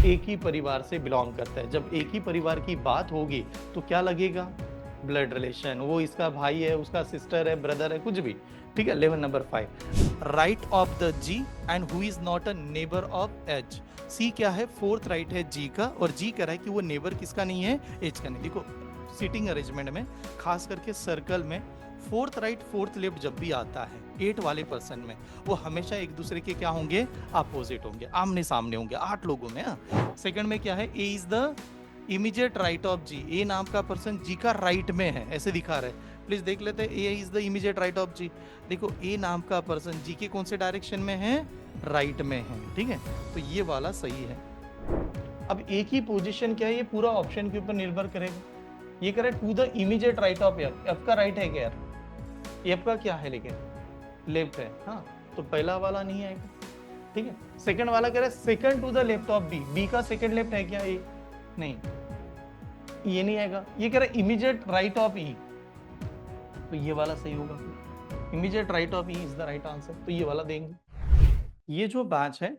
एक ही परिवार से बिलोंग करता है। जब एक ही परिवार की बात होगी तो क्या लगेगा? ब्लड रिलेशन, वो इसका भाई है, उसका सिस्टर है, ब्रदर है, कुछ भी। ठीक है, लेवन number 5, right of the G and who is not a neighbour of H. C क्या है? फोर्थ राइट है जी का, और जी कह रहा है कि वो नेबर किसका नहीं है? एच का नहीं। देखो सीटिंग अरेंजमेंट में, खास करके सर्कल में, फोर्थ राइट फोर्थ लेफ्ट जब भी आता है 8 वाले पर्सन में, वो हमेशा एक दूसरे के क्या होंगे? अपोजिट होंगे, आमने सामने होंगे, 8 लोगों में। सेकंड में क्या है? A is the immediate right of G. A नाम का पर्सन जी का राइट में है, ऐसे दिखा रहा है। प्लीज देख लेते हैं, A is the immediate right of G. देखो ए नाम का पर्सन जी के कौन से डायरेक्शन में है? राइट में है। ठीक है, तो ये वाला सही है। अब एक ही पोजीशन क्या है? ये पूरा ऑप्शन के ऊपर निर्भर करेगा। ये कह रहा है to the immediate right of F. F का राइट है क्या यार? एफ का क्या है लेकिन? लेफ्ट है। हाँ, तो पहला वाला नहीं आएगा। ठीक है, सेकंड वाला कह रहा है second to the left of B. B का सेकंड लेफ्ट है क्या? ए नहीं, ये नहीं आएगा। ये कह रहा है इमीडिएट राइट ऑफ ई, तो ये वाला सही होगा। Immediate right of E is the right answer, तो ये वाला देंगे। ये जो बैच है,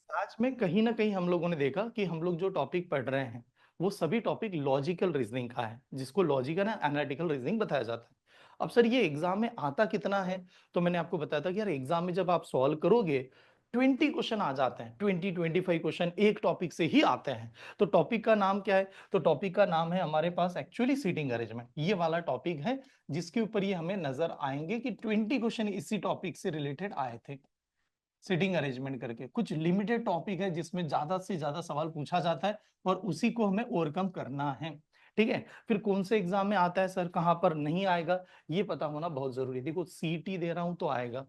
आज में कहीं ना कहीं हम लोगों ने देखा कि हम लोग जो टॉपिक पढ़ रहे हैं वो सभी टॉपिक लॉजिकल रीजनिंग का है, जिसको लॉजिकल एंड एनालिटिकल रीजनिंग बताया जाता है। अब सर ये एग्जाम में आता कितना है? तो मैंने आपको बताया था कि यार एग्जाम में जब आप सॉल्व करोगे 20 क्वेश्चन आ जाते हैं, 20-25 क्वेश्चन एक टॉपिक से ही आते हैं। तो टॉपिक का नाम क्या है? तो टॉपिक का नाम है हमारे पास एक्चुअली सीटिंग अरेंजमेंट। ये वाला टॉपिक है जिसके ऊपर ये हमें नजर आएंगे कि 20 क्वेश्चन इसी टॉपिक से रिलेटेड आए थे। सीटिंग अरेंजमेंट करके कुछ लिमिटेड टॉपिक है जिसमें ज्यादा से ज्यादा सवाल पूछा जाता है और उसी को हमें ओवरकम करना है। ठीक है, फिर कौन से एग्जाम में आता है सर, कहां पर नहीं आएगा, ये पता होना बहुत जरूरी है। देखो सीटी दे रहा हूं तो आएगा।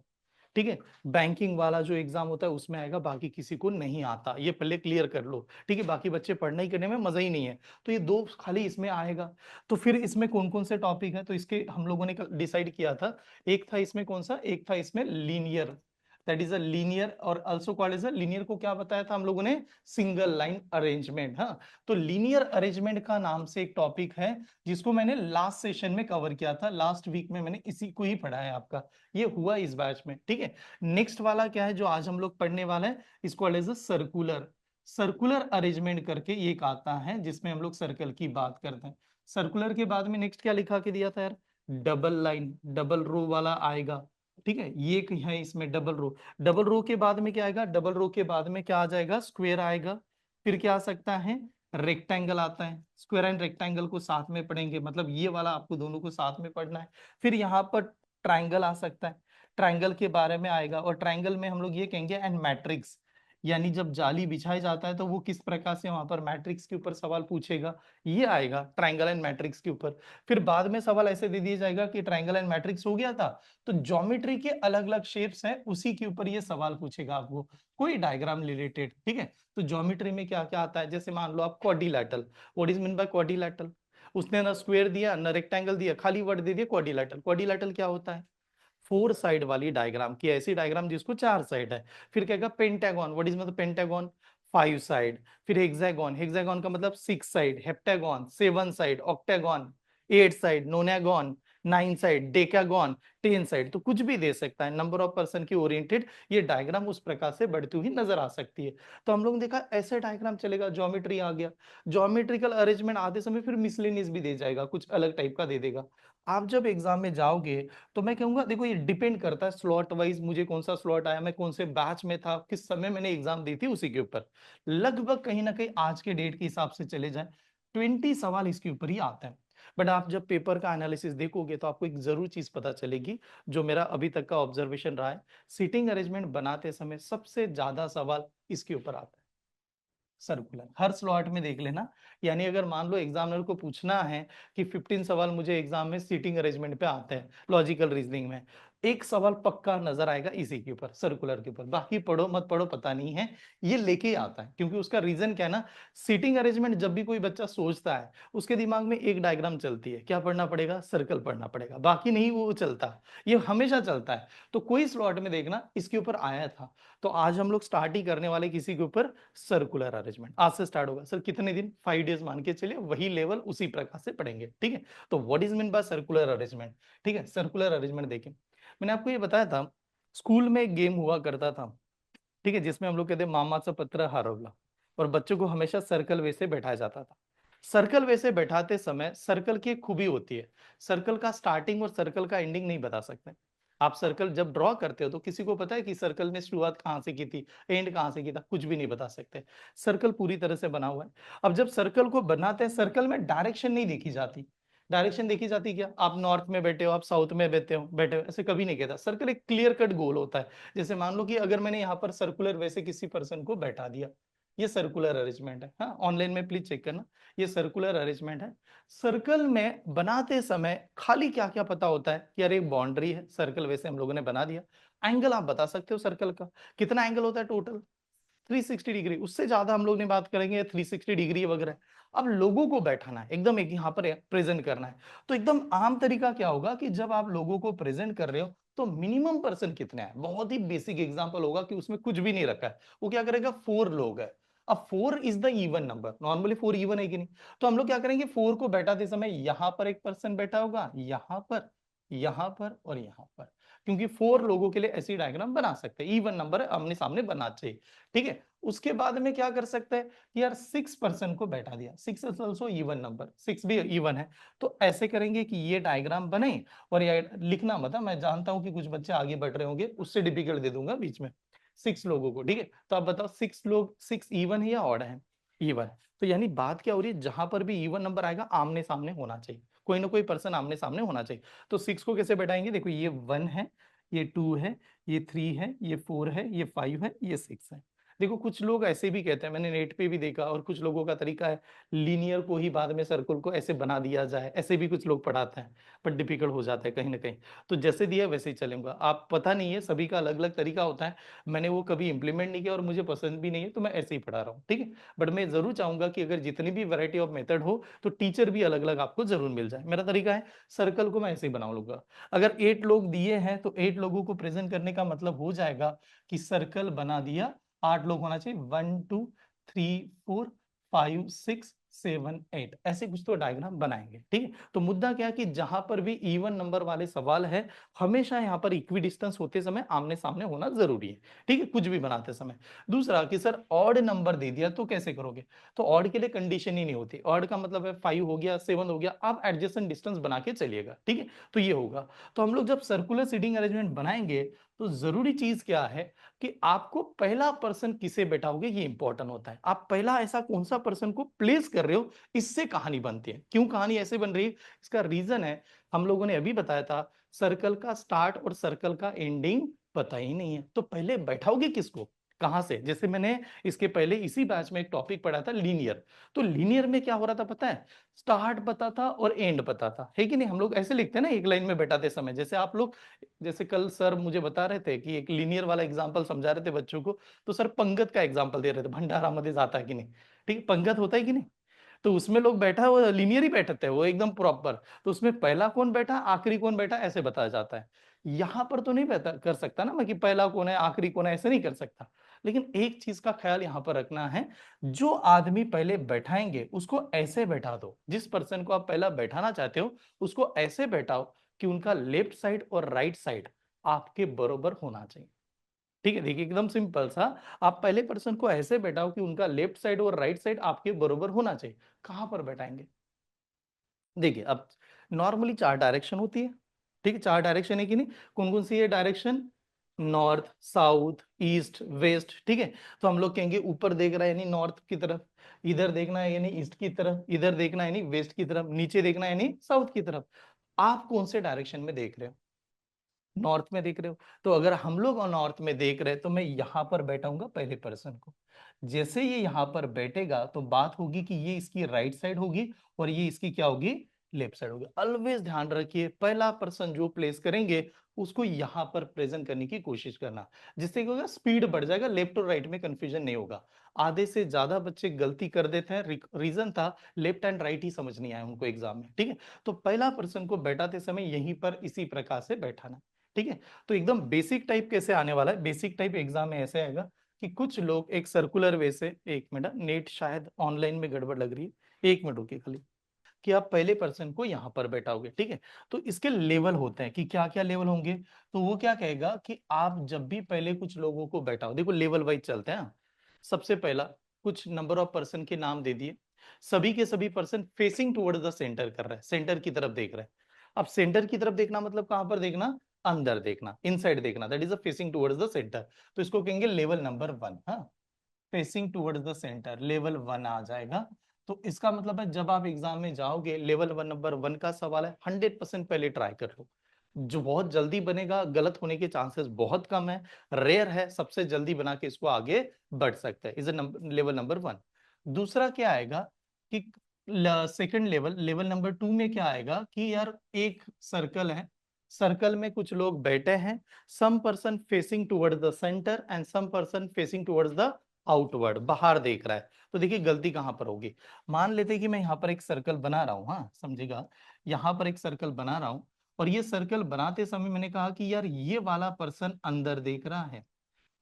ठीक है, बैंकिंग वाला जो एग्जाम होता है उसमें आएगा, बाकी किसी को नहीं आता, ये पहले क्लियर कर लो। ठीक है, बाकी बच्चे पढ़ने ही करने में मजा ही नहीं है, तो ये दो खाली इसमें आएगा। तो फिर इसमें कौन कौन से टॉपिक है? तो इसके हम लोगों ने डिसाइड किया था। एक था इसमें कौन सा? एक था इसमें linear, that is a linear, और also called as a linear को क्या बताया था हम लोगों ने? Single line arrangement. हाँ, तो लीनियर अरेंजमेंट का नाम से एक टॉपिक है जिसको मैंने लास्ट सेशन में कवर किया था, लास्ट वीक में मैंने इसी को ही पढ़ा है आपका, ये हुआ इस बैच में। ठीक है, नेक्स्ट वाला क्या है जो आज हम लोग पढ़ने वाले हैं? इसको as a circular, circular arrangement करके एक आता है जिसमें हम लोग सर्कल की बात करते हैं। सर्कुलर के बाद में नेक्स्ट क्या लिखा के दिया था यार? डबल लाइन, डबल रो वाला आएगा। ठीक है, ये है इसमें डबल रो। डबल रो के बाद में क्या आएगा? डबल रो के बाद में क्या आ जाएगा? स्क्वायर आएगा। फिर क्या आ सकता है? रेक्टेंगल आता है। स्क्वायर एंड रेक्टेंगल को साथ में पढ़ेंगे, मतलब ये वाला आपको दोनों को साथ में पढ़ना है। फिर यहाँ पर ट्राइंगल आ सकता है, ट्राइंगल के बारे में आएगा। और ट्राइंगल में हम लोग ये कहेंगे एंड मैट्रिक्स, यानी जब जाली बिछाया जाता है तो वो किस प्रकार से वहां पर मैट्रिक्स के ऊपर सवाल पूछेगा, ये आएगा ट्राइंगल एंड मैट्रिक्स के ऊपर। फिर बाद में सवाल ऐसे दे दिया जाएगा कि ट्राइंगल एंड मैट्रिक्स हो गया था, तो ज्योमेट्री के अलग अलग शेप्स हैं उसी के ऊपर ये सवाल पूछेगा आपको, कोई डायग्राम रिलेटेड। ठीक है, तो ज्योमेट्री में क्या क्या आता है? जैसे मान लो आप quadrilateral, what is mean bye quadrilateral? उसने ना स्क्वायर दिया ना रेक्टेंगल दिया, खाली वर्ड दे दिया क्वाड्रिलैटरल। क्वाड्रिलैटरल क्या होता है? 4 साइड वाली डायग्राम की, ऐसी डायग्राम जिसको 4 साइड है। फिर कहेगा पेंटागन, व्हाट इज मतलब पेंटागन? 5 साइड। फिर हेक्सागन, हेक्सागन का मतलब 6 side. Heptagon 7 side. Octagon 8 side. नोनागन 9 side. Decagon 10 side. तो कुछ भी दे सकता है, नंबर ऑफ पर्सन की ओरिएंटेड ये डायग्राम उस प्रकार से बढ़ती हुई नजर आ सकती है। तो हम लोग ने देखा ऐसे डायग्राम चलेगा, ज्योमेट्री आ गया। ज्योमेट्रिकल अरेंजमेंट आते समय फिर मिसलेनियस भी दे जाएगा, कुछ अलग टाइप का दे देगा। आप जब एग्जाम में जाओगे तो मैं कहूंगा देखो ये डिपेंड करता है स्लॉट वाइज, मुझे कौन सा स्लॉट आया, मैं कौन से बैच में था, किस समय मैंने एग्जाम दी थी, उसी के ऊपर लगभग कहीं ना कहीं आज के डेट के हिसाब से चले जाए 20 सवाल इसके ऊपर ही आते हैं। बट आप जब पेपर का एनालिसिस देखोगे तो आपको एक जरूर चीज पता चलेगी, जो मेरा अभी तक का ऑब्जर्वेशन रहा है, सीटिंग अरेंजमेंट बनाते समय सबसे ज्यादा सवाल इसके ऊपर आता है, सर्कुलर। हर स्लॉट में देख लेना, यानी अगर मान लो एग्जामिनर को पूछना है कि 15 सवाल मुझे एग्जाम में सीटिंग अरेंजमेंट पे आते हैं लॉजिकल रीजनिंग में, एक सवाल पक्का नजर आएगा इसी के ऊपर, सर्कुलर के ऊपर। बाकी पढ़ो मत पढ़ो पता नहीं है, ये लेके ही आता है। क्योंकि उसका रीजन क्या है ना, सीटिंग अरेंजमेंट जब भी कोई बच्चा सोचता है उसके दिमाग में एक डायग्राम चलती है, क्या पढ़ना पड़ेगा? सर्कल पढ़ना पड़ेगा, बाकी नहीं वो चलता, ये हमेशा चलता है। तो कोई स्लॉट में देखना इसके ऊपर आया था। तो आज हम लोग स्टार्ट ही करने वाले किसी के ऊपर, सर्कुलर अरेंजमेंट। आज से स्टार्ट होगा सर, कितने दिन? 5 डेज मान के चलिए, वही लेवल उसी प्रकार से पढ़ेंगे। ठीक है, तो what is mean bye circular arrangement? ठीक है, सर्कुलर अरेंजमेंट देखिए, मैंने आपको ये बताया था स्कूल में एक गेम हुआ करता था, ठीक है, जिसमें हम लोग कहते हैं मामाचं पत्र हरवलं। और बच्चों को हमेशा सर्कल वे से बैठाया जाता था। सर्कल वे से बैठाते समय सर्कल की एक खूबी होती है, सर्कल का स्टार्टिंग और सर्कल का एंडिंग नहीं बता सकते। आप सर्कल जब ड्रॉ करते हो तो किसी को पता है कि सर्कल ने शुरुआत कहाँ से की थी, एंड कहाँ से की था, कुछ भी नहीं बता सकते। सर्कल पूरी तरह से बना हुआ है। अब जब सर्कल को बनाते हैं, सर्कल में डायरेक्शन नहीं देखी जाती। डायरेक्शन देखी जाती क्या, आप नॉर्थ में बैठे हो, आप साउथ में बैठे हो, ऐसे कभी नहीं कहता। सर्कल एक क्लियर कट गोल होता है। जैसे मान लो कि अगर मैंने यहाँ पर सर्कुलर वैसे किसी पर्सन को बैठा दिया, ये सर्कुलर अरेंजमेंट है। हाँ, ऑनलाइन में प्लीज चेक करना, ये सर्कुलर अरेंजमेंट है। सर्कल में बनाते समय खाली क्या क्या पता होता है कि यार एक बाउंड्री है, सर्कल वैसे हम लोगों ने बना दिया। एंगल आप बता सकते हो सर्कल का, कितना एंगल होता है टोटल, 360 डिग्री। उससे ज्यादा हम लोग नहीं बात करेंगे, 360 डिग्री वगैरह। अब लोगों को बैठाना है, एकदम एक यहाँ पर प्रेजेंट करना है। तो एकदम आम तरीका क्या होगा कि जब आप लोगों को प्रेजेंट कर रहे हो तो मिनिमम पर्सन कितने हैं, बहुत ही बेसिक एग्जांपल होगा कि उसमें कुछ भी नहीं रखा है। वो क्या करेगा, 4 लोग है। अब 4 is the even number, normally 4 even है कि नहीं। तो हम लोग क्या करेंगे, 4 को बैठाते समय यहां पर एक पर्सन बैठा होगा, यहां पर और यहां पर। क्योंकि 4 लोगों के लिए ऐसी डायग्राम बना सकते हैं, इवन नंबर है, आमने सामने बनना चाहिए। ठीक है, उसके बाद में क्या कर सकते हैं कि यार 6 पर्सन को बैठा दिया, 6 इज ऑल्सो इवन नंबर, 6 भी इवन है। तो ऐसे करेंगे कि ये डायग्राम बने। और ये लिखना मत, मैं जानता हूं कि कुछ बच्चे आगे बढ़ रहे होंगे, उससे डिफिकल्ट दे दूंगा बीच में। 6 लोगों को, ठीक है। तो आप बताओ 6 लोग, 6 इवन है या ऑड है, इवन। तो यानी बात क्या हो रही है, जहां पर भी इवन नंबर आएगा आमने सामने होना चाहिए, कोई ना कोई पर्सन आमने सामने होना चाहिए। तो 6 को कैसे बैठाएंगे, देखो ये 1 है, ये 2 है, ये 3 है, ये 4 है, ये 5 है, ये 6 है। देखो कुछ लोग ऐसे भी कहते हैं, मैंने नेट पे भी देखा, और कुछ लोगों का तरीका है लीनियर को ही बाद में सर्कल को ऐसे बना दिया जाए, ऐसे भी कुछ लोग पढ़ाते हैं। पर डिफिकल्ट हो जाता है कहीं ना कहीं। तो जैसे दिया वैसे ही चलूंगा, आप पता नहीं है, सभी का अलग अलग तरीका होता है। मैंने वो कभी इंप्लीमेंट नहीं किया और मुझे पसंद भी नहीं है, तो मैं ऐसे ही पढ़ा रहा हूँ, ठीक है। बट मैं जरूर चाहूंगा कि अगर जितनी भी वैरायटी ऑफ मेथड हो तो टीचर भी अलग अलग आपको जरूर मिल जाए। मेरा तरीका है सर्कल को मैं ऐसे ही बना लूंगा। अगर 8 लोग दिए हैं तो 8 लोगों को प्रेजेंट करने का मतलब हो जाएगा कि सर्कल बना दिया, 8 लोग होना चाहिए, 1 2 3 4 5 6 7 8, ऐसे कुछ तो डायग्राम बनाएंगे, ठीक है। तो मुद्दा क्या है कि जहां पर भी इवन नंबर वाले सवाल है, हमेशा यहाँ पर इक्वी डिस्टेंस होते समय आमने सामने होना जरूरी है, ठीक है, कुछ भी बनाते समय। दूसरा कि सर ऑड नंबर दे दिया तो कैसे करोगे, तो ऑड के लिए कंडीशन ही नहीं होती। ऑड का मतलब है 5 हो गया, 7 हो गया, आप एडजेसेंट डिस्टेंस बना के चलिएगा, ठीक है। तो ये होगा। तो हम लोग जब सर्कुलर सीटिंग अरेंजमेंट बनाएंगे तो जरूरी चीज क्या है कि आपको पहला पर्सन किसे बैठाओगे ये इंपॉर्टेंट होता है। आप पहला ऐसा कौन सा पर्सन को प्लेस कर रहे हो, इससे कहानी बनती है। क्यों कहानी ऐसे बन रही है, इसका रीजन है, हम लोगों ने अभी बताया था, सर्कल का स्टार्ट और सर्कल का एंडिंग पता ही नहीं है, तो पहले बैठाओगे किसको, कहां से। जैसे मैंने इसके पहले इसी बैच में एक टॉपिक पढ़ा था लीनियर। तो लीनियर में क्या हो रहा था पता है, स्टार्ट पता था और एंड पता था, है कि नहीं। हम लोग ऐसे लिखते हैं ना एक लाइन में बैठाते समय, जैसे आप लोग, जैसे कल सर मुझे बता रहे थे कि एक लीनियर वाला एग्जांपल समझा रहे थे बच्चों को, तो सर पंगत का एग्जांपल दे रहे थे, भंडारा मध्ये जाता है कि नहीं, ठीक है, पंगत होता है कि नहीं। तो उसमें लोग बैठा, वो लीनियर ही बैठते हैं, वो एकदम प्रॉपर। तो उसमें पहला कौन बैठा, आखिरी कौन बैठा, ऐसे बताया जाता है। यहां पर तो नहीं बता कर सकता ना मैं कि पहला कौन है आखिरी कौन है, ऐसे नहीं कर सकता। लेकिन एक चीज का ख्याल यहां पर रखना है, जो आदमी पहले बैठाएंगे उसको ऐसे बैठा दो, जिस पर्सन को आप पहला बैठाना चाहते हो उसको ऐसे बैठाओ कि उनका लेफ्ट साइड और राइट साइड आपके बरोबर होना चाहिए, ठीक है। देखिए एकदम सिंपल सा, आप पहले पर्सन को ऐसे बैठाओ कि उनका लेफ्ट साइड और राइट साइड आपके बरोबर होना चाहिए। कहां पर बैठाएंगे, देखिए अब नॉर्मली 4 डायरेक्शन होती है, ठीक है, 4 डायरेक्शन है कि नहीं। कौन कौन सी है direction, north south east west, ठीक है। तो हम लोग कहेंगे ऊपर देख रहा है यानी नॉर्थ की तरफ, इधर देखना है यानी ईस्ट की तरफ, इधर देखना है यानी वेस्ट की तरफ, नीचे देखना है यानी साउथ की तरफ। आप कौन से डायरेक्शन में देख रहे हो, नॉर्थ में देख रहे हो। तो अगर हम लोग नॉर्थ में देख रहे हैं तो मैं यहां पर बैठाऊंगा पहले पर्सन को। जैसे ये यहां पर बैठेगा तो बात होगी कि ये इसकी राइट साइड होगी और ये इसकी क्या होगी, लेफ्ट साइड होगी। ऑलवेज ध्यान रखिए पहला पर्सन जो प्लेस करेंगे उसको यहां पर प्रेजेंट करने की कोशिश करना, जिससे क्या होगा, स्पीड बढ़ जाएगा, लेफ्ट और राइट में कंफ्यूजन नहीं होगा। आधे से ज्यादा बच्चे गलती कर देते हैं, रीजन था लेफ्ट एंड राइट ही समझ नहीं आया उनको एग्जाम में, ठीक है। तो पहला पर्सन को बैठाते समय यहीं पर इसी प्रकार से बैठाना, ठीक है। तो एकदम बेसिक टाइप कैसे आने वाला है, बेसिक टाइप एग्जाम में ऐसे आएगा कि कुछ लोग एक सर्कुलर वे से, एक मिनट नेट शायद ऑनलाइन में गड़बड़ लग रही है, एक मिनट रुकिए खाली, कि आप पहले पर्सन को यहां पर बैठाओगे, ठीक है। तो इसके लेवल होते हैं कि क्या क्या लेवल होंगे। तो वो क्या कहेगा कि आप जब भी पहले कुछ लोगों को बैठाओ, देखो लेवल वाइज चलते हैं। सबसे पहला कुछ नंबर ऑफ पर्सन के नाम दे दिए, सभी के सभी person facing towards the centre कर रहे हैं, सेंटर की तरफ देख रहे हैं। अब सेंटर की तरफ देखना मतलब कहां पर देखना, अंदर देखना, इनसाइड देखना, that is a facing towards the centre. तो इसको कहेंगे लेवल नंबर 1। हाँ, facing towards the centre, level 1 आ जाएगा। तो इसका मतलब है जब आप एग्जाम में जाओगे, लेवल 1 नंबर 1 का सवाल है, 100% पहले ट्राई कर लो। जो बहुत जल्दी बनेगा, गलत होने के चांसेस बहुत कम है, रेयर है, सबसे जल्दी बना के इसको आगे बढ़ सकते हैं। Is level number 1। दूसरा क्या आएगा कि सेकंड लेवल, लेवल नंबर 2 में क्या आएगा कि यार एक सर्कल है, सर्कल में कुछ लोग बैठे हैं, some person facing towards the centre and some person facing towards the outward, बाहर देख रहा है। तो देखिए गलती कहां पर होगी। मान लेते हैं कि मैं यहाँ पर एक सर्कल बना रहा हूं, हाँ समझिएगा, यहाँ पर एक सर्कल बना रहा हूं, और ये सर्कल बनाते समय मैंने कहा कि यार ये वाला पर्सन अंदर देख रहा है,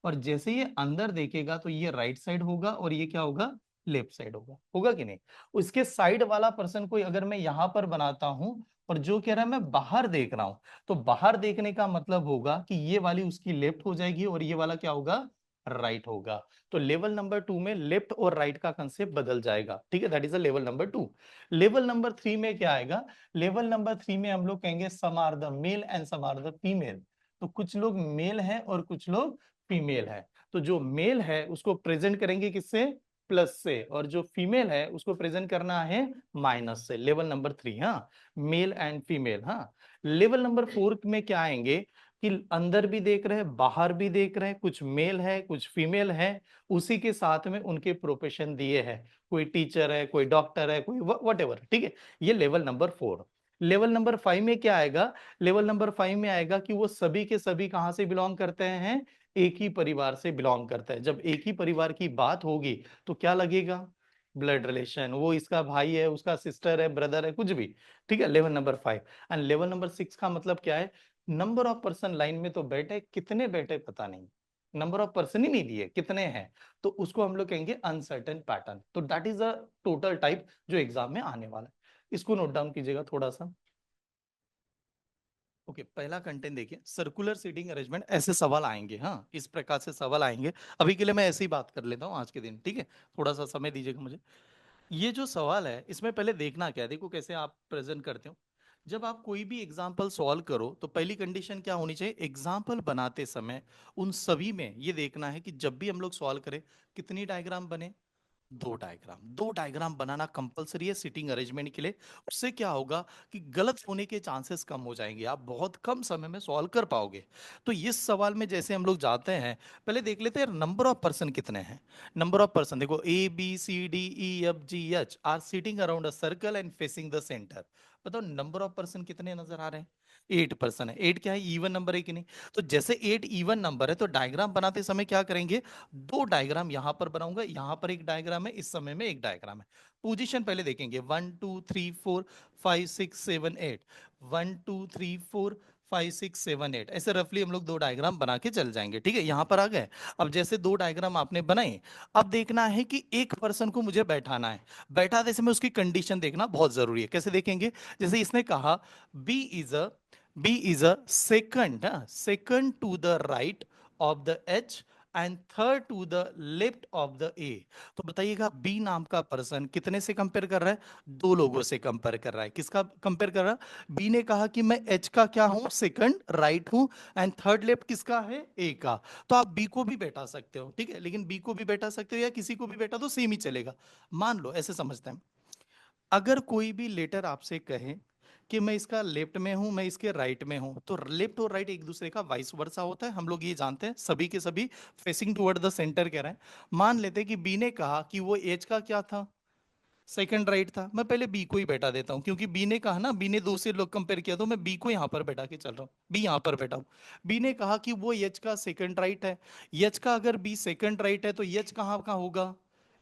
और जैसे ये अंदर देखेगा तो ये राइट साइड होगा और ये क्या होगा, लेफ्ट साइड होगा, होगा कि नहीं। उसके साइड वाला पर्सन को अगर मैं यहां पर बनाता हूं और जो कह रहा है मैं बाहर देख रहा हूं, तो बाहर देखने का मतलब होगा कि ये वाली उसकी लेफ्ट हो जाएगी और ये वाला क्या होगा, राइट होगा। तो लेवल नंबर 2 में लेफ्ट और राइट का कंसेप्ट बदल जाएगा, ठीक है, that is a level number 2। Level number 3 में क्या आएगा, लेवल नंबर 3 में हम लोग कहेंगे some are the male and some are the female. तो कुछ लोग मेल है और कुछ लोग फीमेल है। तो जो मेल है उसको प्रेजेंट करेंगे किससे, प्लस से, और जो फीमेल है उसको प्रेजेंट करना है माइनस से। लेवल नंबर 3, हाँ, मेल एंड फीमेल। हाँ, लेवल नंबर 4 में क्या आएंगे कि अंदर भी देख रहे हैं, बाहर भी देख रहे हैं, कुछ मेल है कुछ फीमेल है, उसी के साथ में उनके प्रोफेशन दिए हैं, कोई टीचर है, कोई डॉक्टर है, कोई वट एवर, ठीक है। ये लेवल नंबर 4। लेवल नंबर 5 में क्या आएगा, लेवल नंबर 5 में आएगा कि वो सभी के सभी कहां से बिलोंग करते हैं, एक ही परिवार से बिलोंग करता है। जब एक ही परिवार की बात होगी तो क्या लगेगा, ब्लड रिलेशन, वो इसका भाई है, उसका सिस्टर है, ब्रदर है, कुछ भी, ठीक है। Level number 5। And level number 6 का मतलब क्या है, नंबर ऑफ पर्सन लाइन में तो बैठे, कितने बैठे पता नहीं, नंबर ऑफ पर्सन ही नहीं दिए, कितने हैं, तो उसको हम लोग कहेंगे अनसर्टेन पैटर्न। तो that is a total type जो एग्जाम में आने वाला है। इसको नोट डाउन कीजिएगा थोड़ा सा। ओके, पहला कंटेंट देखिए, सर्कुलर सीटिंग अरेंजमेंट, ऐसे सवाल आएंगे, हाँ इस प्रकार से सवाल आएंगे। अभी के लिए मैं ऐसे ही बात कर लेता हूँ आज के दिन, ठीक है, थोड़ा सा समय दीजिएगा मुझे। ये जो सवाल है इसमें पहले देखना क्या है, देखो कैसे आप प्रेजेंट करते हो। जब आप कोई भी एग्जाम्पल सॉल्व करो तो पहली कंडीशन क्या होनी चाहिए, एग्जाम्पल बनाते समय उन सभी में ये देखना है कि जब भी हम लोग सॉल्व करें कितनी डायग्राम बने, दो डायग्राम। दो डायग्राम बनाना कंपलसरी है सिटिंग अरेंजमेंट के लिए। उससे क्या होगा कि गलत होने के चांसेस कम हो जाएंगे, आप बहुत कम समय में सॉल्व कर पाओगे। तो इस सवाल में जैसे हम लोग जाते हैं, पहले देख लेते हैं नंबर ऑफ पर्सन कितने हैं। नंबर ऑफ पर्सन देखो, A B C D E F G H are sitting around a circle and facing the centre. बताओ नंबर ऑफ पर्सन कितने नजर आ रहे हैं, 8 पर्सन है। 8 क्या है, इवन नंबर है कि नहीं। तो जैसे 8 इवन नंबर है तो डायग्राम बनाते समय क्या करेंगे, दो डायग्राम यहां पर बनाऊंगा, यहां पर एक डायग्राम है, इस समय में एक डायग्राम है। पोजीशन पहले देखेंगे, 1 2 3 4 5 6 7 8, 1 2 3 4 5 6 7 8, ऐसे रफली हम लोग दो डायग्राम बना के चल जाएंगे, ठीक है, यहां पर आ गए। अब जैसे दो डायग्राम आपने बनाए, अब देखना है कि एक पर्सन को मुझे बैठाना है। बैठाते समय उसकी कंडीशन देखना बहुत जरूरी है। कैसे देखेंगे, जैसे इसने कहा B is a, B is a second, second to the right of the H and third to the left of the A. तो बताइएगा बी नाम का पर्सन कितने से कंपेयर कर रहा है, दो लोगों से कंपेयर कर रहा है। किसका कंपेयर कर रहा है, बी ने कहा कि मैं एच का क्या हूं, सेकंड राइट हूं, एंड थर्ड लेफ्ट किसका है, ए का। तो आप बी को भी बैठा सकते हो, ठीक है, लेकिन बी को भी बैठा सकते हो या किसी को भी बैठा तो सेम ही चलेगा। मान लो ऐसे समझते हैं, अगर कोई भी लेटर आपसे कहे कि मैं इसका लेफ्ट में हूं, मैं इसके राइट में हूं, तो लेफ्ट और राइट एक दूसरे का वाइस वर्सा होता है, हम लोग ये जानते हैं, सभी के सभी फेसिंग टुवर्ड द सेंटर कह रहे हैं। मान लेते हैं कि बी ने कहा कि वो एज का क्या था, सेकंड राइट था। मैं पहले बी को ही बैठा देता हूं, क्योंकि बी ने कहा ना, बी ने दो से लोग कंपेयर किया, तो मैं बी को यहां पर बैठा के चल रहा हूं, बी यहां पर बैठा हूं। बी ने कहा कि वो एच का सेकंड राइट है, एच का अगर बी सेकंड राइट है तो एच कहाँ कहाँ होगा,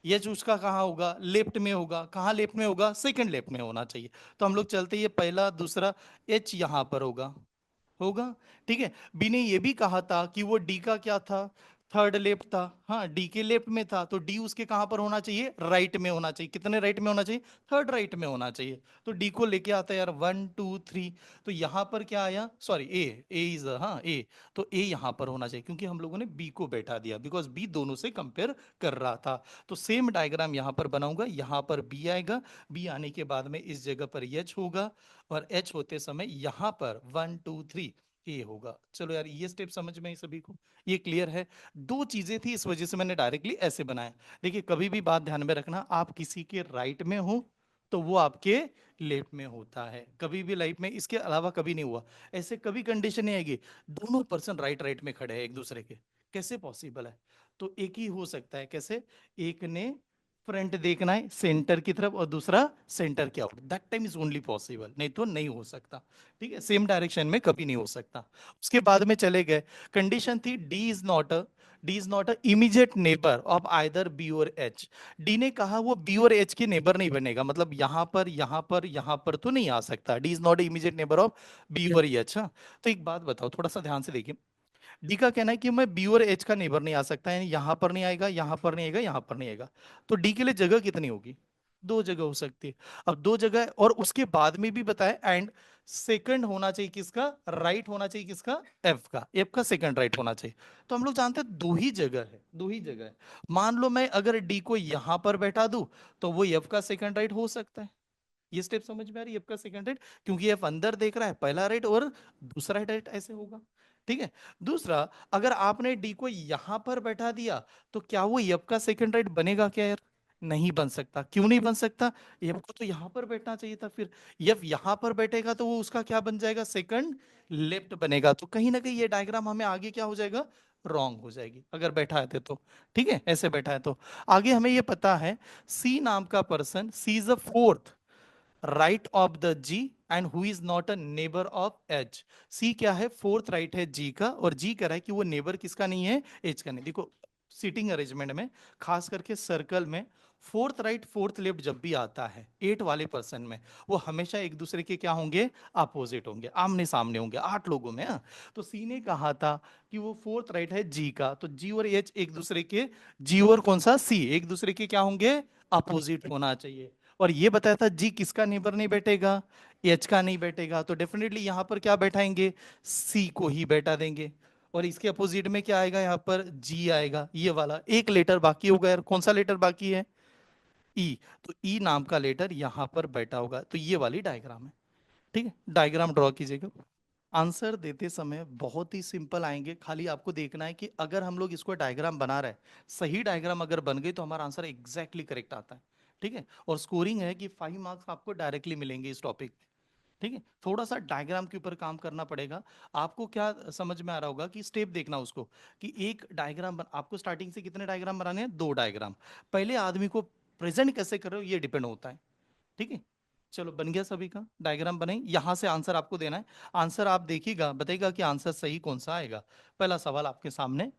एच उसका कहाँ होगा, लेफ्ट में होगा। कहाँ लेफ्ट में होगा, सेकंड लेफ्ट में होना चाहिए। तो हम लोग चलते, ये पहला दूसरा, एच यहां पर होगा, होगा, ठीक है। बी ने ये भी कहा था कि वो डी का क्या था, थर्ड लेफ्ट था, हाँ डी के लेफ्ट में था, तो डी उसके कहां पर होना चाहिए, राइट में होना चाहिए। कितने राइट में होना चाहिए, थर्ड राइट में होना चाहिए। तो डी को लेके आता है यार 1 2 3। तो यहां पर क्या आया, सॉरी ए इज, हाँ ए, तो ए यहां पर होना चाहिए क्योंकि हम लोगों ने बी को बैठा दिया, बिकॉज बी दोनों से कंपेयर कर रहा था। तो सेम डायग्राम यहां पर बनाऊंगा, यहां पर बी आएगा, बी आने के बाद में इस जगह पर एच होगा, और एच होते समय यहां पर 1 2 3 ए होगा। चलो यार ये स्टेप समझ में आई सभी को, ये क्लियर है। दो चीजें थी, इस वजह से मैंने डायरेक्टली ऐसे बनाया। देखिए कभी भी बात ध्यान में रखना, आप किसी के राइट में हो तो वो आपके लेफ्ट में होता है, कभी भी लाइफ में इसके अलावा कभी नहीं हुआ। ऐसे कभी कंडीशन नहीं आएगी दोनों पर्सन राइट राइट में खड़े हैं एक दूसरे के, कैसे पॉसिबल है। तो एक ही हो सकता है, कैसे, एक ने फ्रंट देखना है सेंटर की तरफ और दूसरा सेंटर के out, that time is only possible, नहीं तो नहीं हो सकता। ठीक है, सेम डायरेक्शन में कभी नहीं हो सकता। उसके बाद में चले गए, कंडीशन थी D is not a immediate neighbour of either B और एच। डी ने कहा वो बी और एच के नेबर नहीं बनेगा, मतलब यहां पर यहां पर यहां पर तो नहीं आ सकता, D is not immediate neighbour of B और एच। हाँ, तो एक बात बताओ, थोड़ा सा ध्यान से देखिए, डी का कहना है कि मैं बी और एच का नेबर नहीं आ सकता है, यहां पर नहीं आएगा, यहां पर नहीं आएगा, यहां पर नहीं आएगा। तो डी के लिए जगह कितनी होगी, दो जगह हो सकती है। अब दो जगह है, और उसके बाद में भी बताया एंड सेकंड होना चाहिए किसका, राइट होना चाहिए किसका, एफ का सेकंड राइट होना चाहिए। तो हम लोग जानते हैं दो ही जगह है, दो ही जगह है। मान लो मैं अगर डी को यहां पर बैठा दूं तो वो एफ का सेकंड राइट हो सकता है। ये स्टेप समझ में आ रही है, एफ का सेकंड राइट, क्योंकि एफ अंदर देख रहा है, पहला राइट और दूसरा राइट ऐसे होगा। ठीक है, दूसरा, अगर आपने डी को यहां पर बैठा दिया तो क्या वो एफ का सेकंड राइट बनेगा क्या यार, नहीं बन सकता। क्यों नहीं बन सकता, एफ को तो यहां पर बैठना चाहिए था, फिर एफ यहां पर बैठेगा तो वो उसका क्या बन जाएगा, सेकंड लेफ्ट बनेगा। तो कहीं ना कहीं ये डायग्राम हमें आगे क्या हो जाएगा, रॉन्ग हो जाएगी अगर बैठा है तो। ठीक है, ऐसे बैठा है तो आगे हमें ये पता है, सी नाम का person, C is a fourth right of the G and who is not a neighbour of H. C क्या है, फोर्थ राइट है जी का, और जी कह रहा है कि वो नेबर किसका नहीं है, एच का नहीं। देखो सीटिंग अरेंजमेंट में, खास करके सर्कल में, फोर्थ राइट फोर्थ लेफ्ट जब भी आता है एट वाले पर्सन में, वो हमेशा एक दूसरे के क्या होंगे, अपोजिट होंगे, आमने सामने होंगे, आठ लोगों में। हाँ, तो सी ने कहा था कि वो फोर्थ राइट है जी का, तो जी और एच एक दूसरे के, जी और कौन सा, सी, एक दूसरे के क्या होंगे, अपोजिट होना चाहिए। और ये बताया था जी किसका नेबर नहीं बैठेगा, एच का नहीं बैठेगा, तो डेफिनेटली यहां पर क्या बैठाएंगे, सी को ही बैठा देंगे। और इसके अपोजिट में क्या आएगा, यहाँ पर जी आएगा, ये वाला एक लेटर बाकी होगा यार, कौन सा लेटर बाकी है, ई। तो ई नाम का लेटर यहां पर बैठा होगा, तो ये वाली डायग्राम है। ठीक है, डायग्राम ड्रॉ कीजिएगा। आंसर देते समय बहुत ही सिंपल आएंगे, खाली आपको देखना है कि अगर हम लोग इसको डायग्राम बना रहे हैं, सही डायग्राम अगर बन गई तो हमारा आंसर एग्जैक्टली करेक्ट आता है। ठीक है, और स्कोरिंग है कि 5 मार्क्स आपको डायरेक्टली मिलेंगे इस टॉपिक पे। ठीक है, थोड़ा सा डायग्राम के ऊपर काम करना पड़ेगा। आपको क्या समझ में आ रहा होगा कि स्टेप देखना उसको, कि एक डायग्राम आपको स्टार्टिंग से कितने डायग्राम बनाने हैं, दो डायग्राम। पहले आदमी को प्रेजेंट कैसे कर रहे हो ये डिपेंड होता है। ठीक है, चलो बन गया सभी का, डायग्राम बने, यहां से आंसर आपको देना है। आंसर आप देखिएगा, बताइएगा कि आंसर सही कौन सा आएगा। पहला सवाल आपके सामने,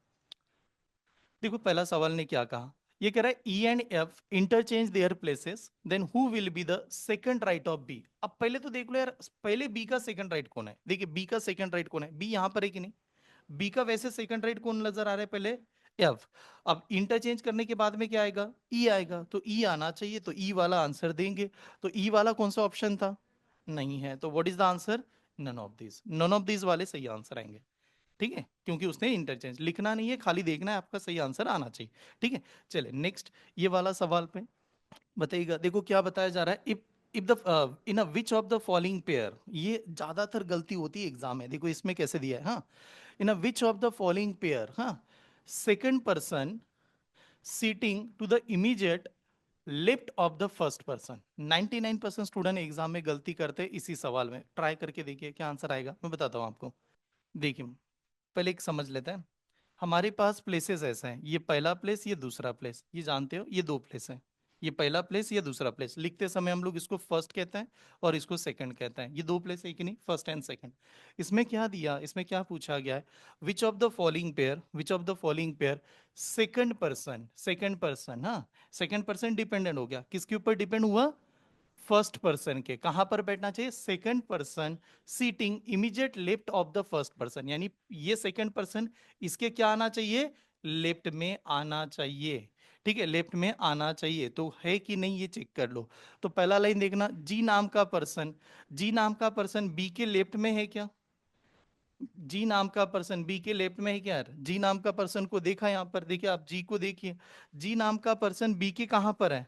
देखो पहला सवाल ने क्या कहा, ये कह रहा है E and F interchange their places, then who will be the second right of B. अब पहले तो देख लो यार, पहले बी का सेकंड राइट कौन है, देखिए बी का सेकंड राइट कौन है, बी यहां पर है कि नहीं, बी का वैसे सेकंड राइट कौन नजर आ रहा है पहले, एफ। अब इंटरचेंज करने के बाद में क्या आएगा, ई आएगा, तो ई आना चाहिए, तो ई वाला आंसर देंगे। तो ई वाला कौन सा ऑप्शन था, नहीं है, तो what is the answer, none of this, none of this वाले सही आंसर आएंगे। ठीक है, क्योंकि उसने इंटरचेंज लिखना नहीं है, खाली देखना है आपका सही आंसर आना चाहिए। ठीक है, चले नेक्स्ट, ये वाला सवाल पे बताइएगा। देखो क्या बताया जा रहा है, if the in a which of the following pair, ये ज्यादातर गलती होती है एग्जाम में, देखो इसमें कैसे दिया है, हाँ, in a which of the following pair, हाँ, second person sitting to the immediate left of the first person. 99% student exam में गलती करते हैं इसी सवाल में, ट्राई करके देखिए क्या आंसर आएगा, मैं बताता हूँ आपको। देखिए पहले एक समझ लेते हैं, हमारे पास प्लेसेस ऐसे हैं, ये पहला प्लेस, ये दूसरा प्लेस, ये जानते हो ये दो प्लेस हैं, ये पहला प्लेस, ये दूसरा प्लेस, लिखते समय हम लोग इसको फर्स्ट कहते हैं और इसको सेकंड कहते हैं, ये दो प्लेस है कि नहीं, फर्स्ट एंड सेकंड। इसमें क्या दिया, इसमें क्या पूछा गया है, विच of the following pair, which of the following pair second person, second person, हाँ, सेकंड पर्सन डिपेंडेंट हो गया, किसके ऊपर डिपेंड हुआ, फर्स्ट पर्सन के, कहां पर बैठना चाहिए, second person sitting immediate left of the first person, यानी ये सेकंड पर्सन इसके क्या आना चाहिए, लेफ्ट में आना चाहिए। ठीक है, लेफ्ट में आना चाहिए, तो है कि नहीं ये चेक कर लो। तो पहला लाइन देखना, जी नाम का पर्सन, जी नाम का पर्सन बी के लेफ्ट में है क्या? जी नाम का पर्सन बी के लेफ्ट में है क्या यार? जी नाम का पर्सन को देखा यहाँ पर, देखिए आप जी को देखिए, जी नाम का पर्सन बी के कहाँ पर है?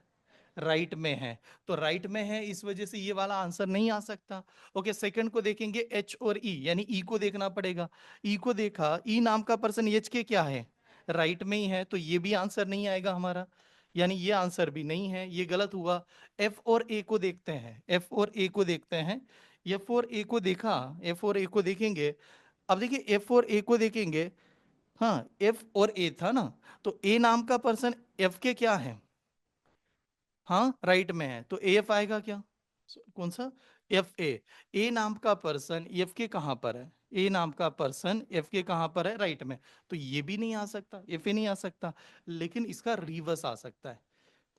राइट में है। तो राइट में है, इस वजह से ये वाला आंसर नहीं आ सकता। ओके, सेकंड को देखेंगे, एच और ई, यानी ई को देखना पड़ेगा। ई को देखा, ई नाम का पर्सन एच के क्या है? राइट में ही है, तो ये भी आंसर नहीं आएगा हमारा, यानी ये आंसर भी नहीं है, ये गलत हुआ। एफ और ए को देखते हैं, एफ और ए को देखते हैं। एफ और ए को देखा, एफ और ए को देखेंगे। अब देखिए एफ और ए को देखेंगे, हाँ एफ और ए था ना, तो ए नाम का पर्सन एफ के क्या है? हाँ राइट में है, तो एफ आएगा क्या? कौन सा? एफ ए नाम का पर्सन एफ के कहाँ पर है? ए नाम का पर्सन एफ के कहाँ पर है? राइट में। तो ये भी नहीं आ सकता, एफ ए नहीं आ सकता, लेकिन इसका रिवर्स आ सकता है।